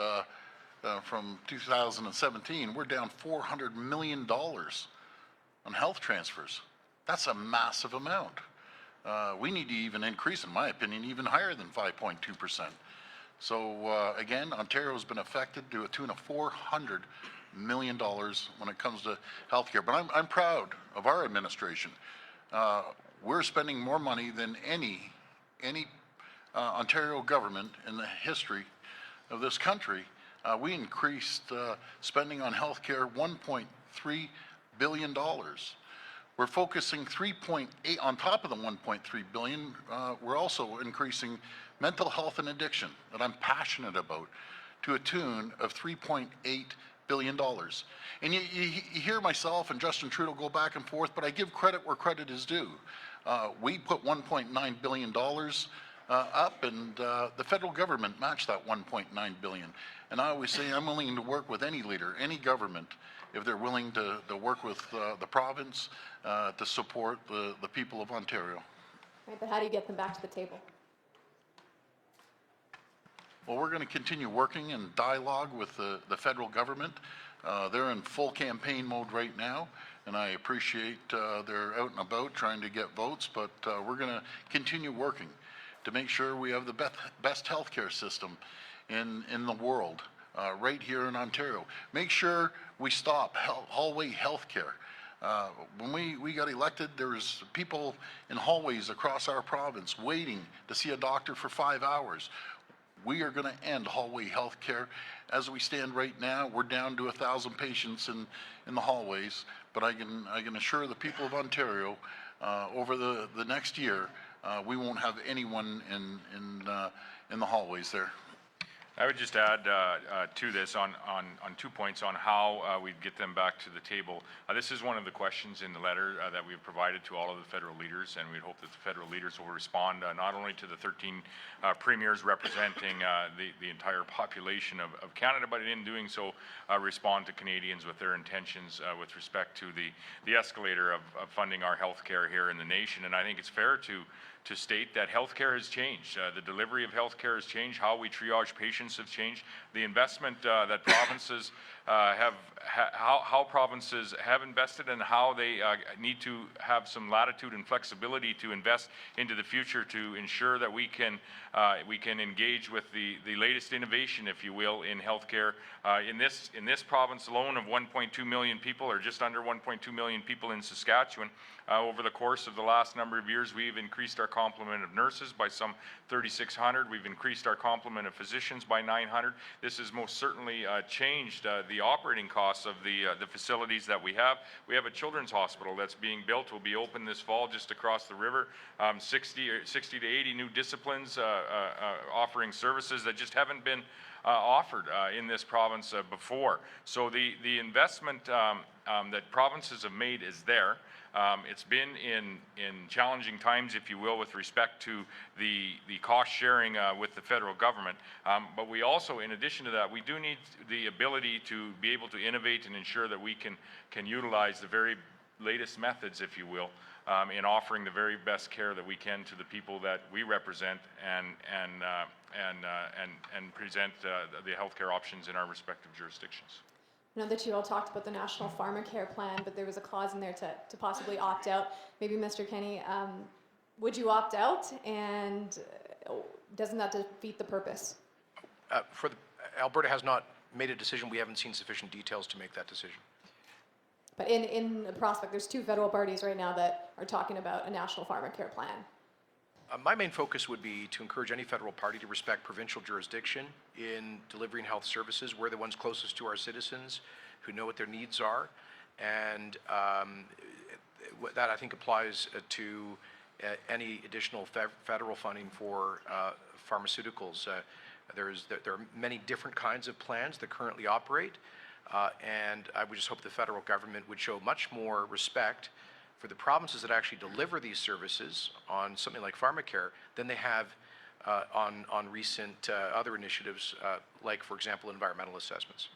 from 2017, we're down $400 million on health transfers. That's a massive amount. We need to even increase, in my opinion, even higher than 5.2%. So again, Ontario's been affected to a tune of $400 million when it comes to healthcare. But I'm proud of our administration. We're spending more money than any Ontario government in the history of this country. We increased spending on healthcare $1.3 billion. We're focusing 3.8 on top of the 1.3 billion. We're also increasing mental health and addiction that I'm passionate about to a tune of $3.8 billion. And you hear myself and Justin Trudeau go back and forth, but I give credit where credit is due. We put $1.9 billion up, and the federal government matched that $1.9 billion. And I always say I'm willing to work with any leader, any government, if they're willing to work with the province to support the people of Ontario. Right, but how do you get them back to the table? Well, we're going to continue working in dialogue with the federal government. They're in full campaign mode right now, and I appreciate they're out and about trying to get votes, but we're going to continue working to make sure we have the best healthcare system in the world right here in Ontario. Make sure we stop hallway healthcare. When we got elected, there was people in hallways across our province waiting to see a doctor for 5 hours. We are going to end hallway health care. As we stand right now, we're down to 1,000 patients in the hallways, but I can assure the people of Ontario over the next year, we won't have anyone in the hallways there. I would just add to this on 2 points on how we get them back to the table. This is one of the questions in the letter that we've provided to all of the federal leaders, and we'd hope that the federal leaders will respond not only to the 13 premiers representing the entire population of Canada, but in doing so respond to Canadians with their intentions with respect to the escalator of funding our health care here in the nation. And I think it's fair to state that healthcare has changed. The delivery of healthcare has changed. How we triage patients have changed. The investment that provinces how provinces have invested and how they need to have some latitude and flexibility to invest into the future to ensure that we can engage with the latest innovation, if you will, in healthcare. In this province alone of 1.2 million people, or just under 1.2 million people in Saskatchewan, over the course of the last number of years, we've increased our complement of nurses by some 3,600. We've increased our complement of physicians by 900. This has most certainly changed the operating costs of the facilities that we have. We have a children's hospital that's being built, will be open this fall just across the river. 60 to 80 new disciplines offering services that just haven't been offered in this province before. So the investment that provinces have made is there. It's been in challenging times, if you will, with respect to the cost sharing with the federal government. But we also, in addition to that, we do need the ability to be able to innovate and ensure that we can utilize the very latest methods, if you will, in offering the very best care that we can to the people that we represent and present the healthcare options in our respective jurisdictions. I know that you all talked about the National Pharmacare Plan, but there was a clause in there to possibly opt out. Maybe Mr. Kenney, would you opt out, and doesn't that defeat the purpose? Alberta has not made a decision. We haven't seen sufficient details to make that decision. But in the prospect, there's two federal parties right now that are talking about a National Pharmacare Plan. My main focus would be to encourage any federal party to respect provincial jurisdiction in delivering health services. We're the ones closest to our citizens who know what their needs are. And that, I think, applies to any additional federal funding for pharmaceuticals. There are many different kinds of plans that currently operate. And I would just hope the federal government would show much more respect for the provinces that actually deliver these services on something like pharmacare than they have on recent other initiatives, like, for example, environmental assessments.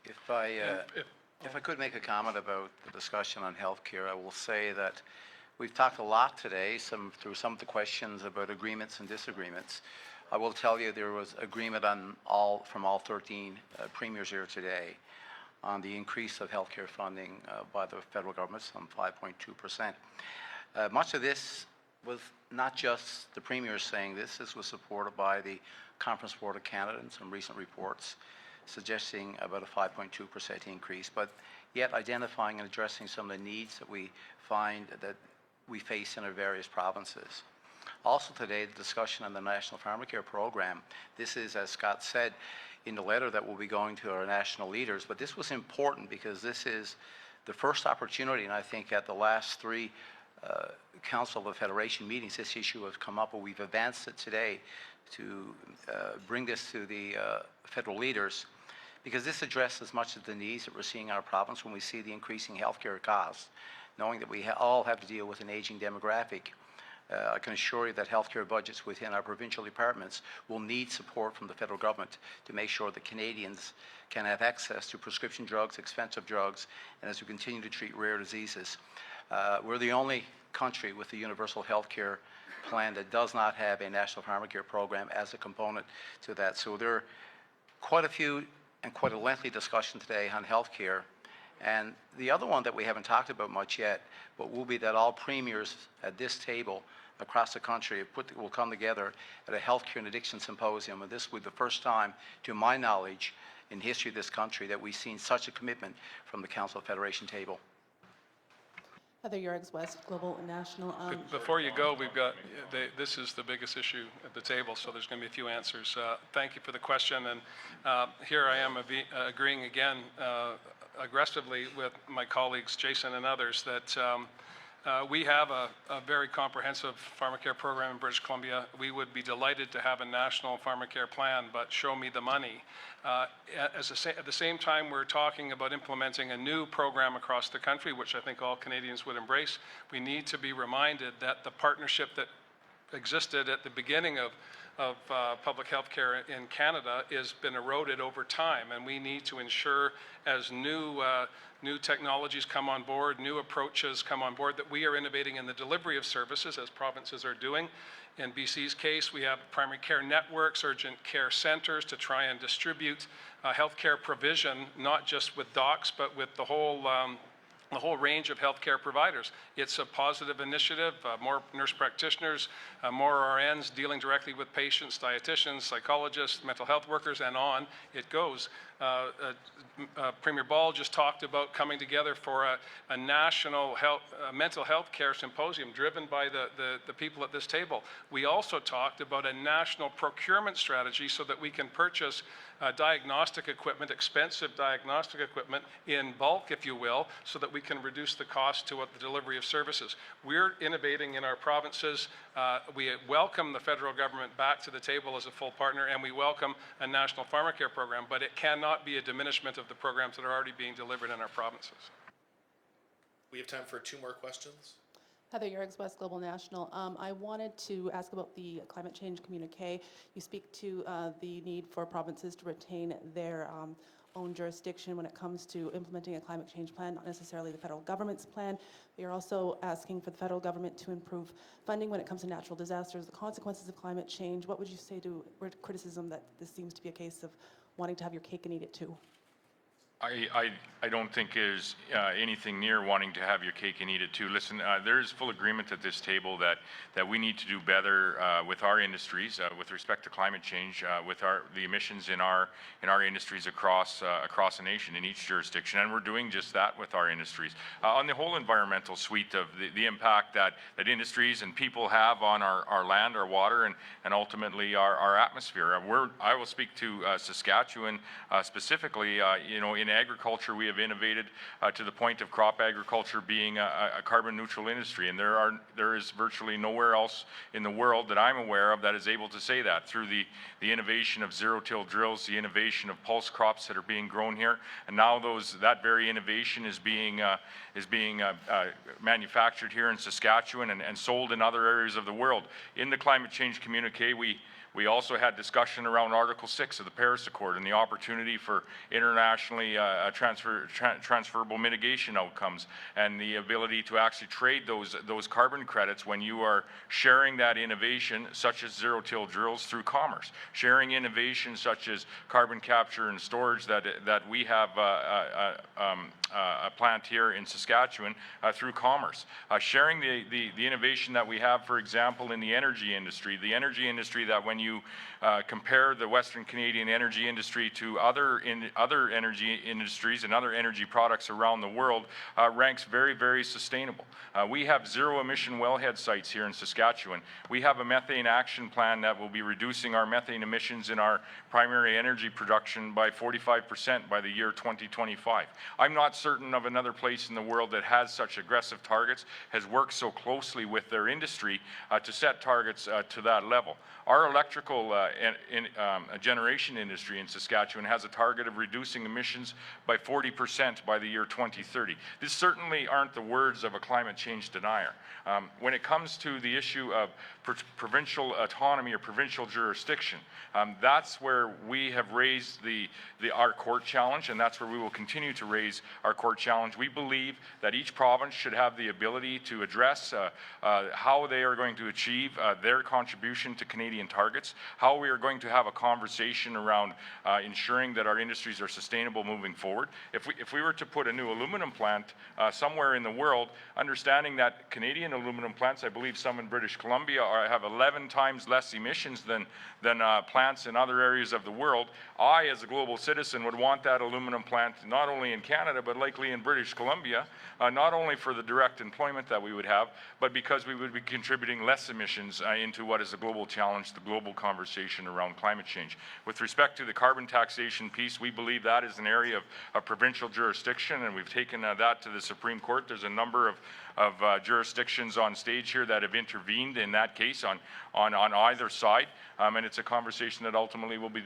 If I could make a comment about the discussion on healthcare, I will say that we've talked a lot today, through some of the questions about agreements and disagreements. I will tell you there was agreement from all 13 premiers here today on the increase of healthcare funding by the federal government, some 5.2%. Much of this was not just the Premier saying this. This was supported by the Conference Board of Canada and some recent reports suggesting about a 5.2% increase, but yet identifying and addressing some of the needs that we find that we face in our various provinces. Also today, the discussion on the National Pharmacare Program. This is, as Scott said, in the letter that will be going to our national leaders, but this was important because this is the first opportunity, and I think at the last three Council of the Federation meetings, this issue has come up, but we've advanced it today to bring this to the federal leaders, because this addresses much of the needs that we're seeing in our province when we see the increasing healthcare costs, knowing that we all have to deal with an aging demographic. I can assure you that healthcare budgets within our provincial departments will need support from the federal government to make sure that Canadians can have access to prescription drugs, expensive drugs, and as we continue to treat rare diseases. We're the only country with a universal healthcare plan that does not have a national pharmacare program as a component to that. So there are quite a few and quite a lengthy discussion today on healthcare. And the other one that we haven't talked about much yet, but will be that all premiers at this table across the country will come together at a healthcare and addiction symposium. And this will be the first time, to my knowledge, in the history of this country that we've seen such a commitment from the Council of Federation table. Heather Yorks, West Global and National. Before you go, we've got, this is the biggest issue at the table, so there's going to be a few answers. Thank you for the question, and here I am agreeing again aggressively with my colleagues, Jason and others, that we have a very comprehensive pharmacare program in British Columbia. We would be delighted to have a national pharmacare plan, but show me the money. At the same time, we're talking about implementing a new program across the country, which I think all Canadians would embrace. We need to be reminded that the partnership that existed at the beginning of public health care in Canada has been eroded over time, and we need to ensure, as new technologies come on board, new approaches come on board, that we are innovating in the delivery of services, as provinces are doing. In BC's case, we have primary care networks, urgent care centers to try and distribute healthcare provision, not just with docs, but with the whole range of healthcare providers. It's a positive initiative, more nurse practitioners, more RNs dealing directly with patients, dietitians, psychologists, mental health workers, and on it goes. Premier Ball just talked about coming together for a national mental health care symposium driven by the people at this table. We also talked about a national procurement strategy so that we can purchase diagnostic equipment, expensive diagnostic equipment in bulk, if you will, so that we can reduce the cost to the delivery of services. We're innovating in our provinces. We welcome the federal government back to the table as a full partner, and we welcome a national pharmacare program, but it cannot be a diminishment of the programs that are already being delivered in our provinces. We have time for 2 more questions. Heather Yorks, West Global National. I wanted to ask about the climate change communique. You speak to the need for provinces to retain their own jurisdiction when it comes to implementing a climate change plan, not necessarily the federal government's plan. But you're also asking for the federal government to improve funding when it comes to natural disasters, the consequences of climate change. What would you say to criticism that this seems to be a case of wanting to have your cake and eat it too? I don't think there's anything near wanting to have your cake and eat it too. Listen, there's full agreement at this table that we need to do better with our industries with respect to climate change, with the emissions in our industries across the nation in each jurisdiction, and we're doing just that with our industries. On the whole environmental suite of the impact that industries and people have on our land, our water, and ultimately our atmosphere. I will speak to Saskatchewan specifically. In agriculture, we have innovated to the point of crop agriculture being a carbon neutral industry, and there is virtually nowhere else in the world that I'm aware of that is able to say that through the innovation of zero-till drills, the innovation of pulse crops that are being grown here, and now that very innovation is being manufactured here in Saskatchewan and sold in other areas of the world. In the climate change communique, We also had discussion around Article 6 of the Paris Accord and the opportunity for internationally transferable mitigation outcomes and the ability to actually trade those carbon credits when you are sharing that innovation, such as zero-till drills, through commerce, sharing innovation such as carbon capture and storage that we have a plant here in Saskatchewan through commerce, sharing the innovation that we have, for example, in the energy industry that when you compare the Western Canadian energy industry to other energy industries and other energy products around the world, ranks very, very sustainable. We have zero-emission wellhead sites here in Saskatchewan. We have a methane action plan that will be reducing our methane emissions in our primary energy production by 45% by the year 2025. I'm not certain of another place in the world that has such aggressive targets, has worked so closely with their industry to set targets to that level. Our electrical generation industry in Saskatchewan has a target of reducing emissions by 40% by the year 2030. These certainly aren't the words of a climate change denier. When it comes to the issue of provincial autonomy or provincial jurisdiction, that's where we have raised our court challenge, and that's where we will continue to raise our court challenge. We believe that each province should have the ability to address how they are going to achieve their contribution to Canadian targets, how we are going to have a conversation around ensuring that our industries are sustainable moving forward. If we were to put a new aluminum plant somewhere in the world, understanding that Canadian aluminum plants, I believe some in British Columbia, have 11 times less emissions than plants in other areas of the world, I, as a global citizen, would want that aluminum plant not only in Canada, but likely in British Columbia, not only for the direct employment that we would have, but because we would be contributing less emissions into what is a global challenge, the global conversation around climate change. With respect to the carbon taxation piece, we believe that is an area of provincial jurisdiction, and we've taken that to the Supreme Court. There's a number of jurisdictions on stage here that have intervened in that case on either side, and it's a conversation that ultimately will be,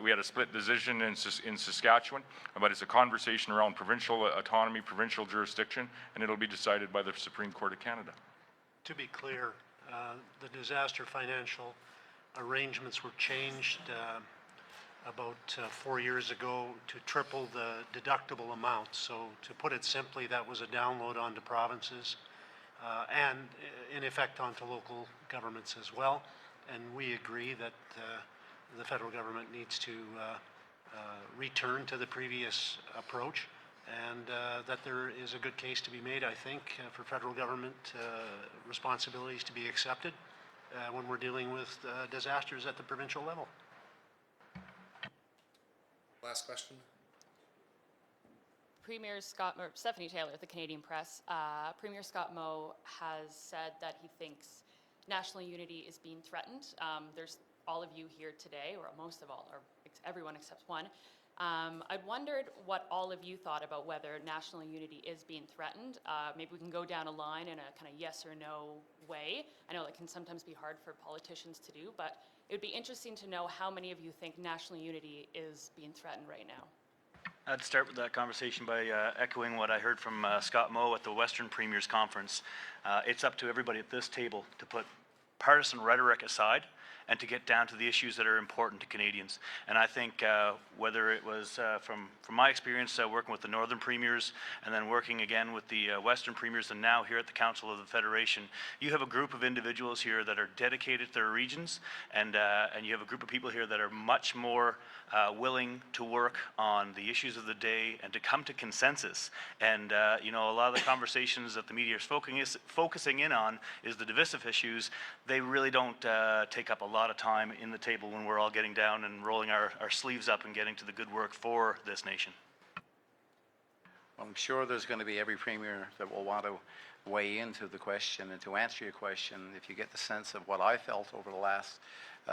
we had a split decision in Saskatchewan, but it's a conversation around provincial autonomy, provincial jurisdiction, and it'll be decided by the Supreme Court of Canada. To be clear, the disaster financial arrangements were changed about 4 years ago to triple the deductible amount. So to put it simply, that was a download onto provinces and in effect onto local governments as well. And we agree that the federal government needs to return to the previous approach, and that there is a good case to be made, I think, for federal government responsibilities to be accepted when we're dealing with disasters at the provincial level. Last question. Premier Scott Moe, Stephanie Taylor at the Canadian Press. Premier Scott Moe has said that he thinks national unity is being threatened. There's all of you here today, or most of all, or everyone except one. I'd wondered what all of you thought about whether national unity is being threatened. Maybe we can go down a line in a kind of yes or no way. I know that can sometimes be hard for politicians to do, but it would be interesting to know how many of you think national unity is being threatened right now. I'd start with that conversation by echoing what I heard from Scott Moe at the Western Premiers Conference. It's up to everybody at this table to put partisan rhetoric aside and to get down to the issues that are important to Canadians. And I think whether it was from my experience working with the Northern Premiers and then working again with the Western Premiers and now here at the Council of the Federation, you have a group of individuals here that are dedicated to their regions, and you have a group of people here that are much more willing to work on the issues of the day and to come to consensus. And you know, a lot of the conversations that the media is focusing in on is the divisive issues. They really don't take up a lot of time in the table when we're all getting down and rolling our sleeves up and getting to the good work for this nation. Well, I'm sure there's going to be every premier that will want to weigh into the question. And to answer your question, if you get the sense of what I felt over the last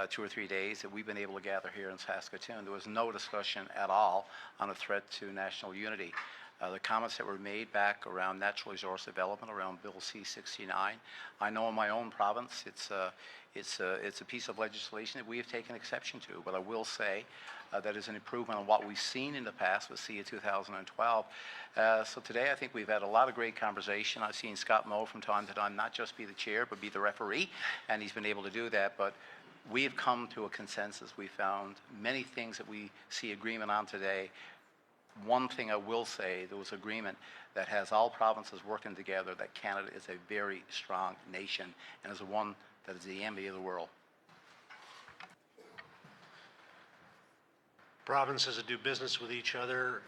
2 or 3 days that we've been able to gather here in Saskatoon, there was no discussion at all on a threat to national unity. The comments that were made back around natural resource development, around Bill C-69, I know in my own province it's a piece of legislation that we have taken exception to, but I will say that is an improvement on what we've seen in the past with CA 2012. So today I think we've had a lot of great conversation. I've seen Scott Moe from time to time not just be the chair, but be the referee, and he's been able to do that. But we've come to a consensus. We found many things that we see agreement on today. One thing I will say, there was agreement that has all provinces working together, that Canada is a very strong nation and is one that is the envy of the world. Provinces that do business with each other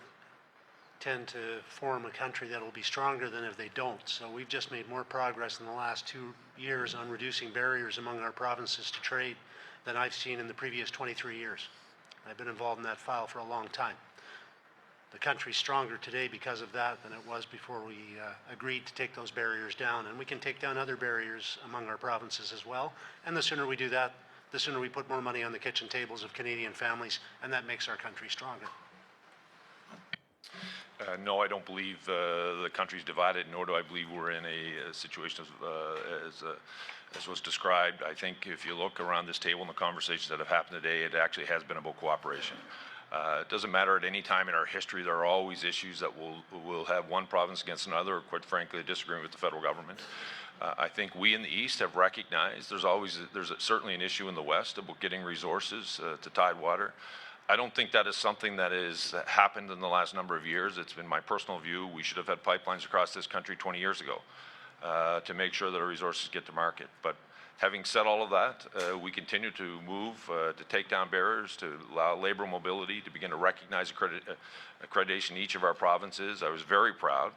tend to form a country that will be stronger than if they don't. So we've just made more progress in the last 2 years on reducing barriers among our provinces to trade than I've seen in the previous 23 years. I've been involved in that file for a long time. The country's stronger today because of that than it was before we agreed to take those barriers down. And we can take down other barriers among our provinces as well. And the sooner we do that, the sooner we put more money on the kitchen tables of Canadian families, and that makes our country stronger. No, I don't believe the country's divided, nor do I believe we're in a situation as was described. I think if you look around this table and the conversations that have happened today, it actually has been about cooperation. It doesn't matter at any time in our history, there are always issues that will have one province against another, or quite frankly, a disagreement with the federal government. I think we in the East have recognized there's certainly an issue in the West about getting resources to Tidewater. I don't think that is something that has happened in the last number of years. It's been my personal view. We should have had pipelines across this country 20 years ago to make sure that our resources get to market. But having said all of that, we continue to move to take down barriers, to allow labor mobility, to begin to recognize accreditation in each of our provinces. I was very proud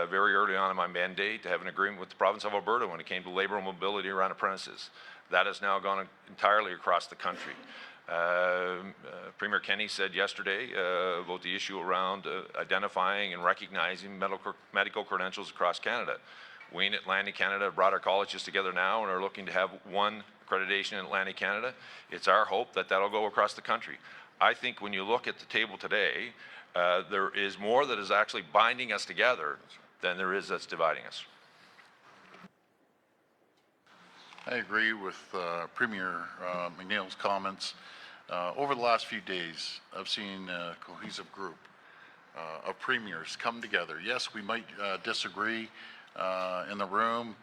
very early on in my mandate to have an agreement with the province of Alberta when it came to labor mobility around apprentices. That has now gone entirely across the country. Premier Kenney said yesterday about the issue around identifying and recognizing medical credentials across Canada. We in Atlantic Canada brought our colleges together now and are looking to have one accreditation in Atlantic Canada. It's our hope that that'll go across the country. I think when you look at the table today, there is more that is actually binding us together than there is that's dividing us. I agree with Premier McNeil's comments. Over the last few days, I've seen a cohesive group of premiers come together. Yes, we might disagree in the room,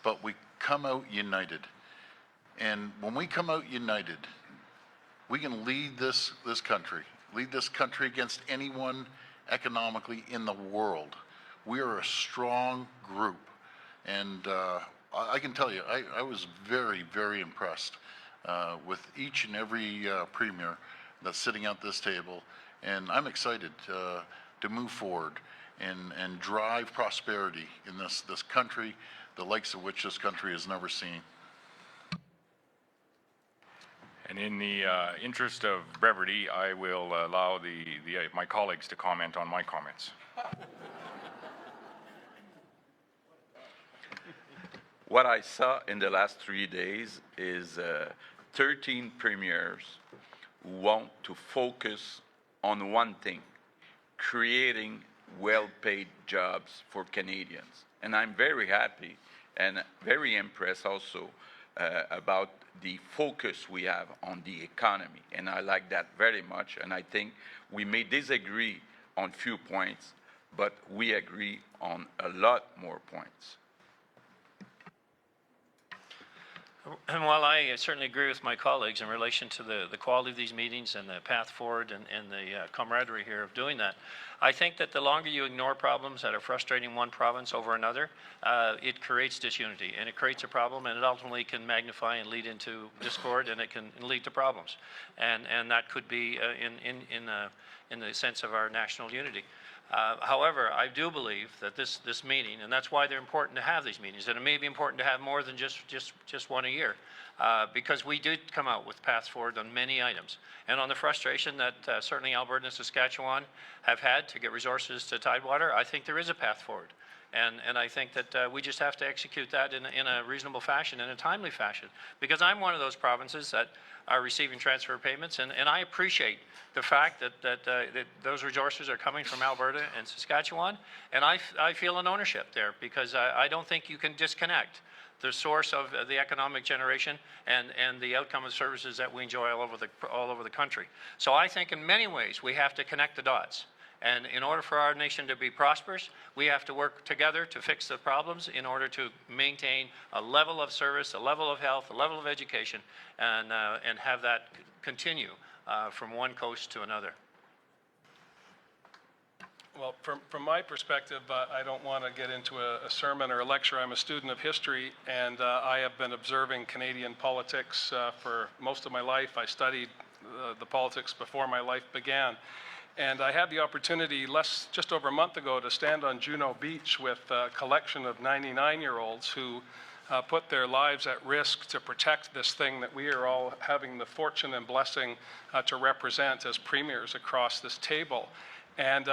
but we come out united. And when we come out united, we can lead this country against anyone economically in the world. We are a strong group. And I can tell you, I was very, very impressed with each and every premier that's sitting at this table. And I'm excited to move forward and drive prosperity in this country, the likes of which this country has never seen. And in the interest of brevity, I will allow my colleagues to comment on my comments. What I saw in the last 3 days is 13 premiers who want to focus on one thing, creating well-paid jobs for Canadians. And I'm very happy and very impressed also about the focus we have on the economy. And I like that very much. And I think we may disagree on few points, but we agree on a lot more points. And while I certainly agree with my colleagues in relation to the quality of these meetings and the path forward and the camaraderie here of doing that, I think that the longer you ignore problems that are frustrating one province over another, it creates disunity and it creates a problem, and it ultimately can magnify and lead into discord, and it can lead to problems. And that could be in the sense of our national unity. However, I do believe that this meeting, and that's why they're important to have these meetings, and it may be important to have more than just one a year, because we did come out with paths forward on many items. And on the frustration that certainly Alberta and Saskatchewan have had to get resources to Tidewater, I think there is a path forward. And I think that we just have to execute that in a reasonable fashion, in a timely fashion. Because I'm one of those provinces that are receiving transfer payments, and I appreciate the fact that those resources are coming from Alberta and Saskatchewan, and I feel an ownership there, because I don't think you can disconnect the source of the economic generation and the outcome of services that we enjoy all over the country. So I think in many ways we have to connect the dots. And in order for our nation to be prosperous, we have to work together to fix the problems in order to maintain a level of service, a level of health, a level of education, and have that continue from one coast to another. Well, from my perspective, I don't want to get into a sermon or a lecture. I'm a student of history, and I have been observing Canadian politics for most of my life. I studied the politics before my life began. And I had the opportunity just over a month ago to stand on Juno Beach with a collection of 99-year-olds who put their lives at risk to protect this thing that we are all having the fortune and blessing to represent as premiers across this table. And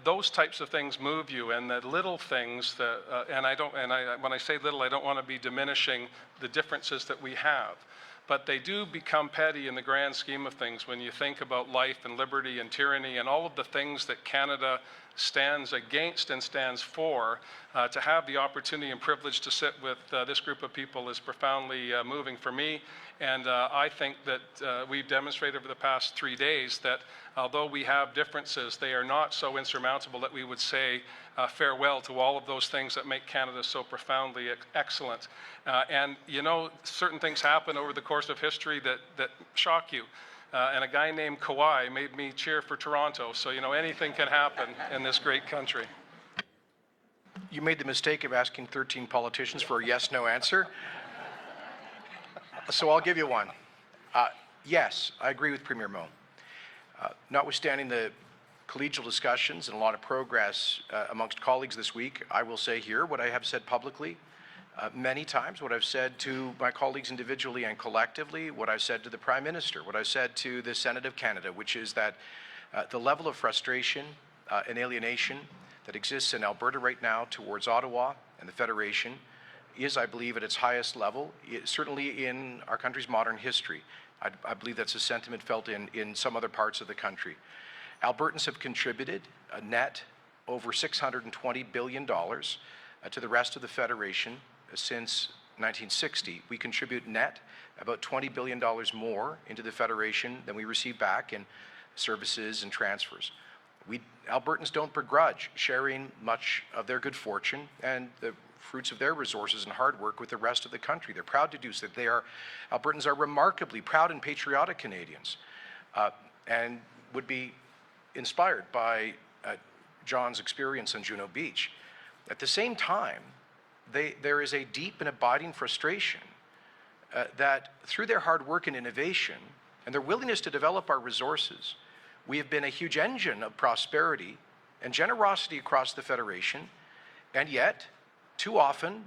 those types of things move you, and the little things that, when I say little, I don't want to be diminishing the differences that we have. But they do become petty in the grand scheme of things when you think about life and liberty and tyranny and all of the things that Canada stands against and stands for. To have the opportunity and privilege to sit with this group of people is profoundly moving for me. And I think that we've demonstrated over the past 3 days that although we have differences, they are not so insurmountable that we would say farewell to all of those things that make Canada so profoundly excellent. And you know, certain things happen over the course of history that shock you. And a guy named Kawhi made me cheer for Toronto. So, you know, anything can happen in this great country. You made the mistake of asking 13 politicians for a yes-no answer. So I'll give you one. Yes, I agree with Premier Moe. Notwithstanding the collegial discussions and a lot of progress amongst colleagues this week, I will say here what I have said publicly many times, what I've said to my colleagues individually and collectively, what I've said to the Prime Minister, what I've said to the Senate of Canada, which is that the level of frustration and alienation that exists in Alberta right now towards Ottawa and the Federation is, I believe, at its highest level, certainly in our country's modern history. I believe that's a sentiment felt in some other parts of the country. Albertans have contributed a net over $620 billion to the rest of the Federation since 1960. We contribute net about $20 billion more into the Federation than we receive back in services and transfers. Albertans don't begrudge sharing much of their good fortune and the fruits of their resources and hard work with the rest of the country. They're proud to do so. Albertans are remarkably proud and patriotic Canadians and would be inspired by John's experience on Juno Beach. At the same time, there is a deep and abiding frustration that through their hard work and innovation and their willingness to develop our resources, we have been a huge engine of prosperity and generosity across the Federation, and yet, too often,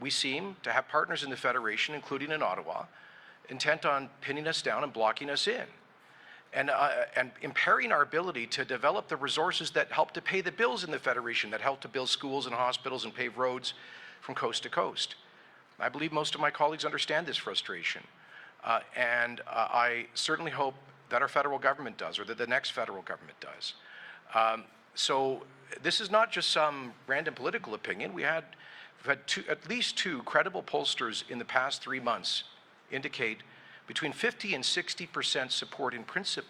we seem to have partners in the Federation, including in Ottawa, intent on pinning us down and blocking us in, and impairing our ability to develop the resources that help to pay the bills in the Federation, that help to build schools and hospitals and pave roads from coast to coast. I believe most of my colleagues understand this frustration, and I certainly hope that our federal government does, or that the next federal government does. So this is not just some random political opinion. We've had at least two credible pollsters in the past 3 months indicate between 50 and 60% support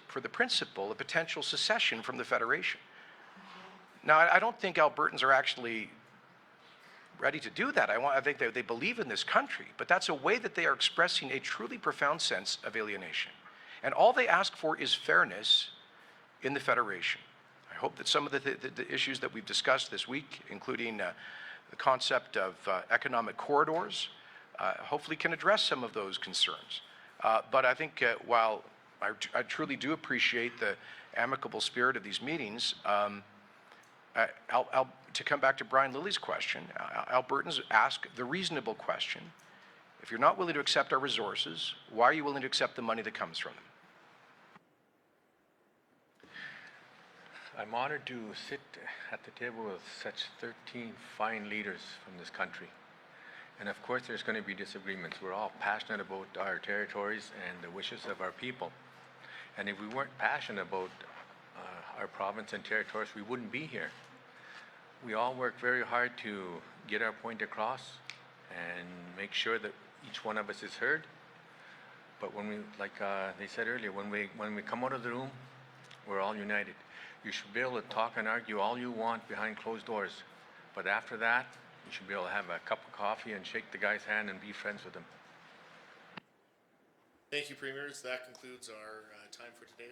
for the principle of potential secession from the Federation. Now, I don't think Albertans are actually ready to do that. I think they believe in this country, but that's a way that they are expressing a truly profound sense of alienation. And all they ask for is fairness in the Federation. I hope that some of the issues that we've discussed this week, including the concept of economic corridors, hopefully can address some of those concerns. But I think while I truly do appreciate the amicable spirit of these meetings, to come back to Brian Lilly's question, Albertans ask the reasonable question: if you're not willing to accept our resources, why are you willing to accept the money that comes from them? I'm honored to sit at the table with such 13 fine leaders from this country. And of course, there's going to be disagreements. We're all passionate about our territories and the wishes of our people. And if we weren't passionate about our province and territories, we wouldn't be here. We all work very hard to get our point across and make sure that each one of us is heard. But when we, like they said earlier, when we come out of the room, We're all united. You should be able to talk and argue all you want behind closed doors. But after that, you should be able to have a cup of coffee and shake the guy's hand and be friends with him. Thank you, Premiers. That concludes our time for today.